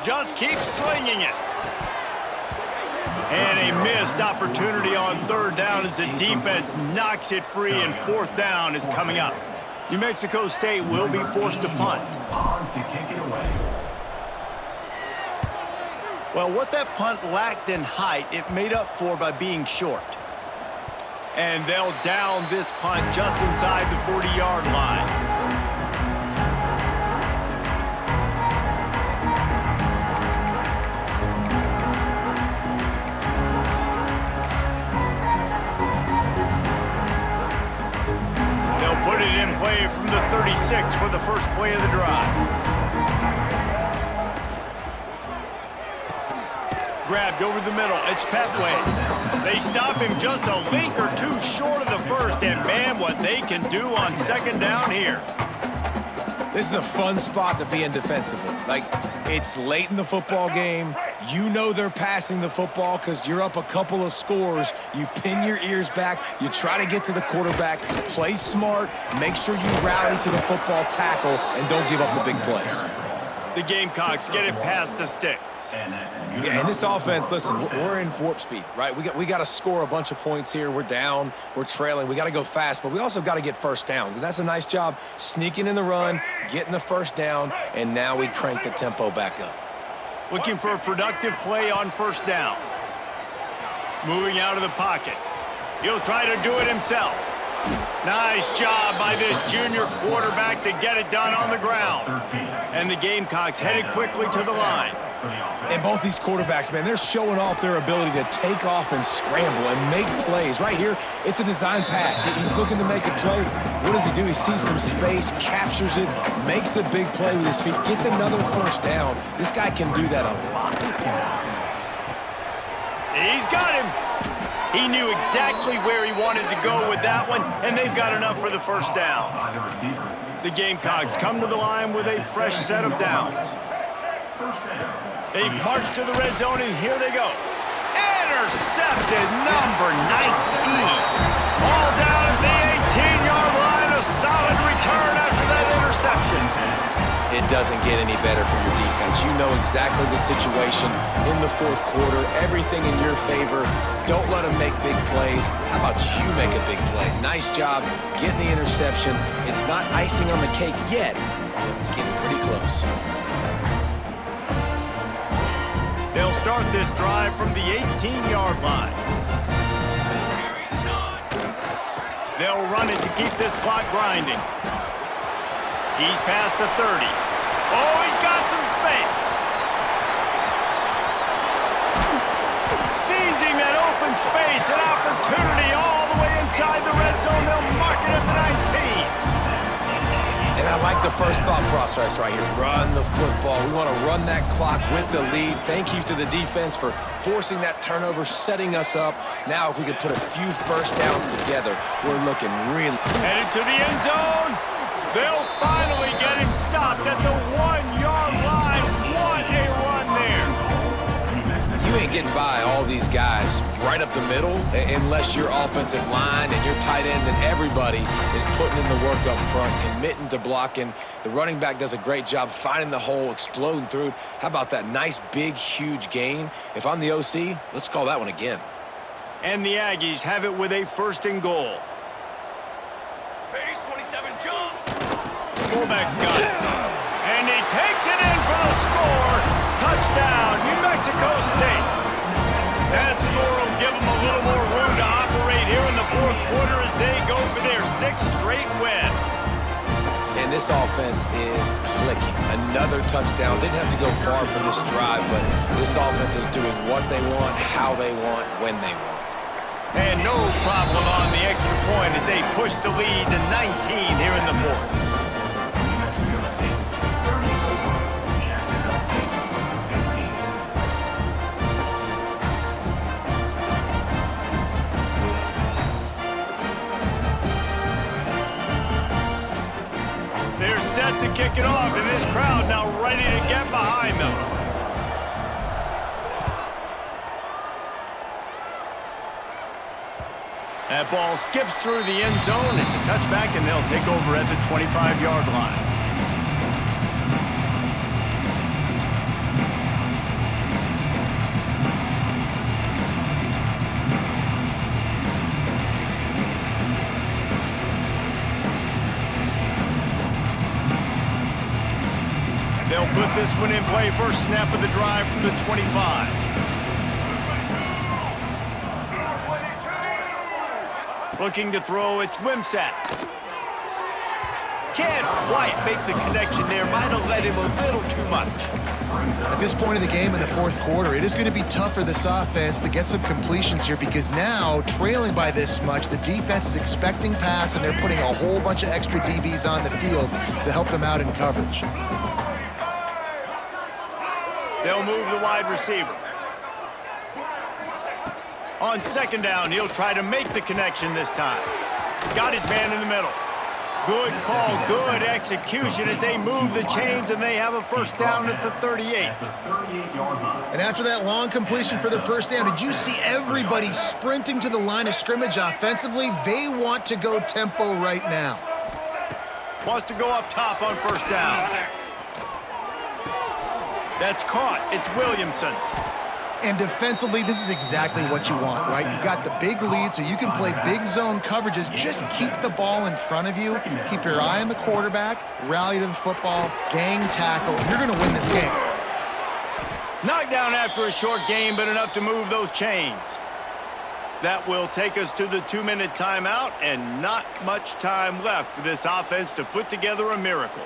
Just keep slinging it. And a missed opportunity on 3rd down as the defense knocks it free, and 4th down is coming up. New Mexico State will be forced to punt. On to kick it away. Well, what that punt lacked in height, it made up for by being short. And they'll down this punt just inside the 40-yard line. Put it in play from the 36 for the first play of the drive. Grabbed over the middle. It's Petway. They stop him just a link or two short of the first, and man, what they can do on 2nd down here. This is a fun spot to be in defensively. Like, it's late in the football game. You know they're passing the football because you're up a couple of scores. You pin your ears back. You try to get to the quarterback. Play smart. Make sure you rally to the football tackle and don't give up the big plays. The Gamecocks get it past the sticks. Yeah, and this offense, listen, we're in warp speed, right? We got to score a bunch of points here. We're down. We're trailing. We got to go fast, but we also got to get first downs. And that's a nice job sneaking in the run, getting the first down, and now we crank the tempo back up. Looking for a productive play on 1st down. Moving out of the pocket. He'll try to do it himself. Nice job by this junior quarterback to get it done on the ground. And the Gamecocks headed quickly to the line. And both these quarterbacks, man, they're showing off their ability to take off and scramble and make plays. Right here, it's a design pass. He's looking to make a play. What does he do? He sees some space, captures it, makes the big play with his feet, gets another first down. This guy can do that a lot. He's got him. He knew exactly where he wanted to go with that one, and they've got enough for the first down. The Gamecocks come to the line with a fresh set of downs. They've marched to the red zone, and here they go. Intercepted, number 19. All down at the 18-yard line. A solid return after that interception. It doesn't get any better for your defense. You know exactly the situation in the fourth quarter. Everything in your favor. Don't let them make big plays. How about you make a big play? Nice job getting the interception. It's not icing on the cake yet, but it's getting pretty close. They'll start this drive from the 18-yard line. They'll run it to keep this clock grinding. He's past the 30. Oh, he's got some space. Seizing that open space, an opportunity all the way inside the red zone. They'll mark it at the 19. And I like the first thought process right here. Run the football. We want to run that clock with the lead. Thank you to the defense for forcing that turnover, setting us up. Now, if we could put a few first downs together, we're looking really... Headed to the end zone. They'll finally get him stopped at the 1-yard line. What a run there. You ain't getting by all these guys right up the middle unless your offensive line and your tight ends and everybody is putting in the work up front, committing to blocking. The running back does a great job finding the hole, exploding through. How about that nice, big, huge gain? If I'm the OC, let's call that one again. And the Aggies have it with a first and goal. Base 27, jump. Fullback's got it. And he takes it in for the score. Touchdown, New Mexico State. That score will give them a little more room to operate here in the fourth quarter as they go for their 6th straight win. And this offense is clicking. Another touchdown. Didn't have to go far for this drive, but this offense is doing what they want, how they want, when they want. And no problem on the extra point as they push the lead to 19 here in the fourth. They're set to kick it off, and this crowd now ready to get behind them. That ball skips through the end zone. It's a touchback, and they'll take over at the 25-yard line. They'll put this one in play. First snap of the drive from the 25. Looking to throw, it's Wimsatt. Can't quite make the connection there. Might have led him a little too much. At this point in the game in the fourth quarter, it is going to be tough for this offense to get some completions here because now, trailing by this much, the defense is expecting pass and they're putting a whole bunch of extra DBs on the field to help them out in coverage. They'll move the wide receiver. On second down, he'll try to make the connection this time. Got his man in the middle. Good call, good execution as they move the chains, and they have a first down at the 38. And after that long completion for their first down, did you see everybody sprinting to the line of scrimmage offensively? They want to go tempo right now. Wants to go up top on first down. That's caught. It's Williamson. And defensively, this is exactly what you want, right? You got the big lead, so you can play big zone coverages. Just keep the ball in front of you. Keep your eye on the quarterback. Rally to the football. Gang tackle. You're going to win this game. Knocked down after a short game, but enough to move those chains. That will take us to the 2-minute timeout, and not much time left for this offense to put together a miracle.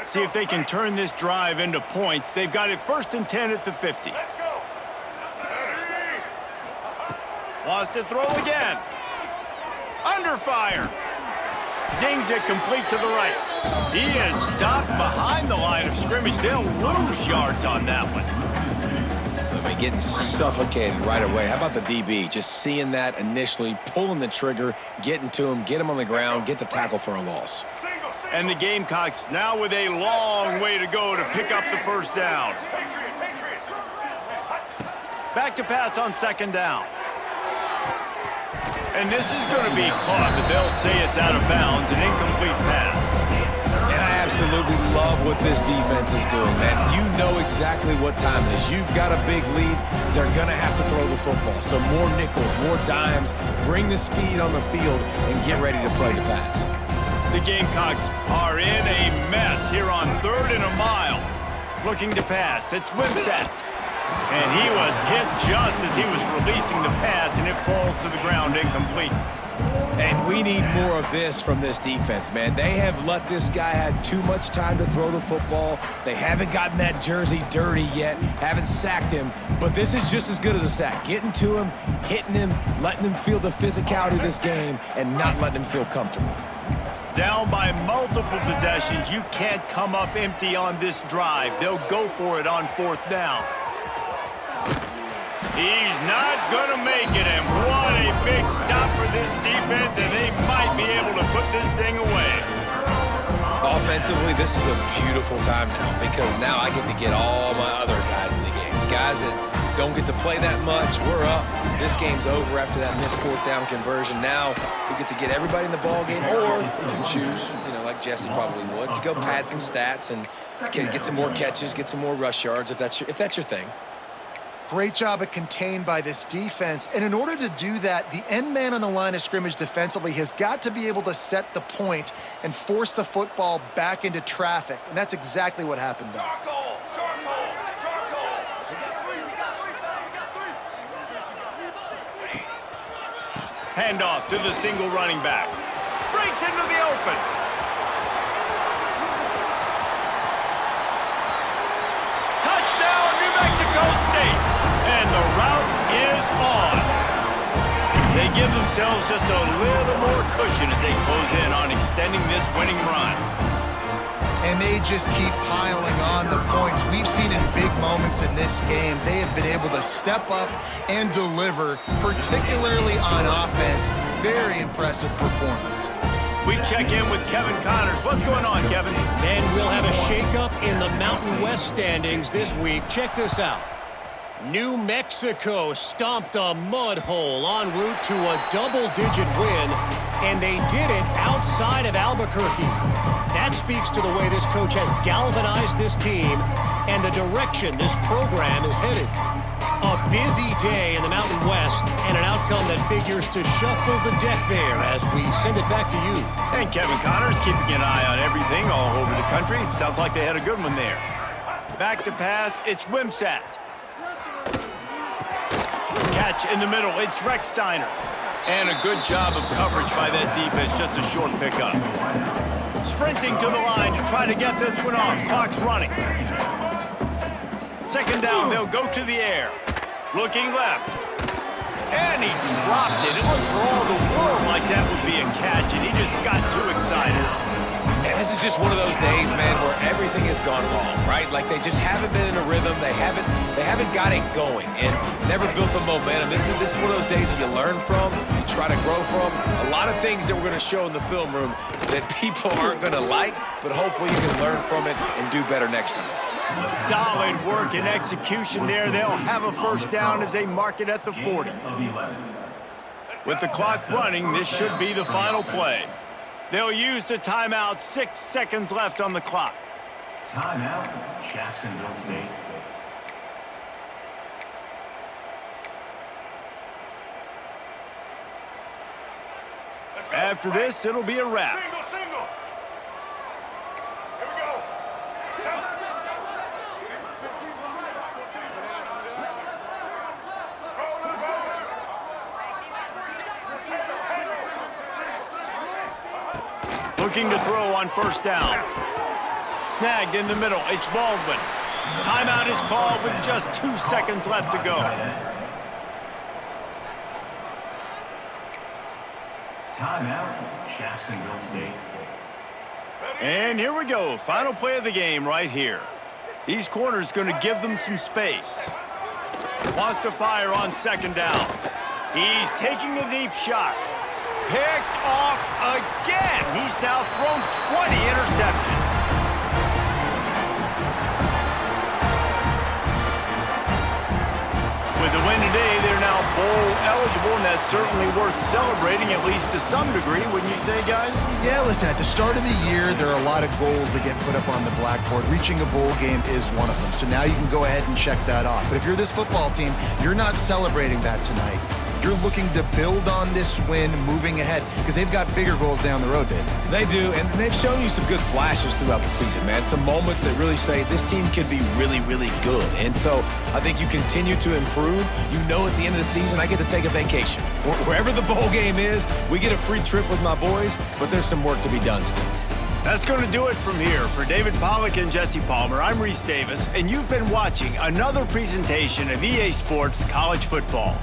See if they can turn this drive into points. They've got it 1st and 10 at the 50. Let's go. Wants to throw again. Under fire. Zings it complete to the right. He is stopped behind the line of scrimmage. They'll lose yards on that one. I mean, getting suffocated right away. How about the DB? Just seeing that initially, pulling the trigger, getting to him, get him on the ground, get the tackle for a loss. And the Gamecocks now with a long way to go to pick up the 1st down. Back to pass on 2nd down. And this is going to be caught, but they'll say it's out of bounds, an incomplete pass. And I absolutely love what this defense is doing, man. You know exactly what time it is. You've got a big lead. They're going to have to throw the football. So more nickels, more dimes, bring the speed on the field, and get ready to play the pass. The Gamecocks are in a mess here on 3rd and a mile. Looking to pass. It's Wimsatt. And he was hit just as he was releasing the pass, and it falls to the ground incomplete. And we need more of this from this defense, man. They have let this guy have too much time to throw the football. They haven't gotten that jersey dirty yet, haven't sacked him, but this is just as good as a sack. Getting to him, hitting him, letting him feel the physicality of this game, and not letting him feel comfortable. Down by multiple possessions, you can't come up empty on this drive. They'll go for it on 4th down. He's not going to make it, and what a big stop for this defense, and they might be able to put this thing away. Offensively, this is a beautiful time now because now I get to get all my other guys in the game. Guys that don't get to play that much, we're up. This game's over after that missed 4th down conversion. Now we get to get everybody in the ball game, or if you choose, you know, like Jesse probably would, to go pad some stats and get some more catches, get some more rush yards if that's your thing. Great job of contained by this defense. And in order to do that, the end man on the line of scrimmage defensively has got to be able to set the point and force the football back into traffic. And that's exactly what happened, though. Handoff to the single running back. Breaks into the open. Touchdown, New Mexico State. And the route is on. They give themselves just a little more cushion as they close in on extending this winning run. And they just keep piling on the points. We've seen in big moments in this game, they have been able to step up and deliver, particularly on offense. Very impressive performance. We check in with Kevin Connors. What's going on, Kevin? And we'll have a shakeup in the Mountain West standings this week. Check this out. New Mexico stomped a mud hole en route to a double-digit win, and they did it outside of Albuquerque. That speaks to the way this coach has galvanized this team and the direction this program is headed. A busy day in the Mountain West and an outcome that figures to shuffle the deck there as we send it back to you. And Kevin Connors keeping an eye on everything all over the country. Sounds like they had a good one there. Back to pass, it's Wimsatt. Catch in the middle, it's Rechsteiner. And a good job of coverage by that defense, just a short pickup. Sprinting to the line to try to get this one off. Clock's running. 2nd down, they'll go to the air. Looking left. And he dropped it. It looked for all the world like that would be a catch, and he just got too excited. And this is just one of those days, man, where everything has gone wrong, right? Like they just haven't been in a rhythm. They haven't got it going and never built the momentum. This is one of those days that you learn from, you try to grow from. A lot of things that we're going to show in the film room that people aren't going to like, but hopefully you can learn from it and do better next time. Solid work and execution there. They'll have a 1st down as they mark it at the 40. With the clock running, this should be the final play. They'll use the timeout. 6 seconds left on the clock. Timeout, Jacksonville State. After this, it'll be a wrap. Single. Here we go. Looking to throw on first down. Snagged in the middle. It's Baldwin. Timeout is called with just 2 seconds left to go. Timeout, Jacksonville State. And here we go. Final play of the game right here. These corners going to give them some space. Wants to fire on second down. He's taking the deep shot. Picked off again. He's now thrown 20 interceptions. With the win today, they're now bowl eligible, and that's certainly worth celebrating, at least to some degree, wouldn't you say, guys? Yeah, listen, at the start of the year, there are a lot of goals that get put up on the blackboard. Reaching a bowl game is one of them. So now you can go ahead and check that off. But if you're this football team, you're not celebrating that tonight. You're looking to build on this win moving ahead because they've got bigger goals down the road, Dave. They do, and they've shown you some good flashes throughout the season, man. Some moments that really say this team could be really, really good. And so I think you continue to improve. You know at the end of the season, I get to take a vacation. Wherever the bowl game is, we get a free trip with my boys, but there's some work to be done still. That's going to do it from here. For David Pollack and Jesse Palmer, I'm Reese Davis, and you've been watching another presentation of EA Sports College Football.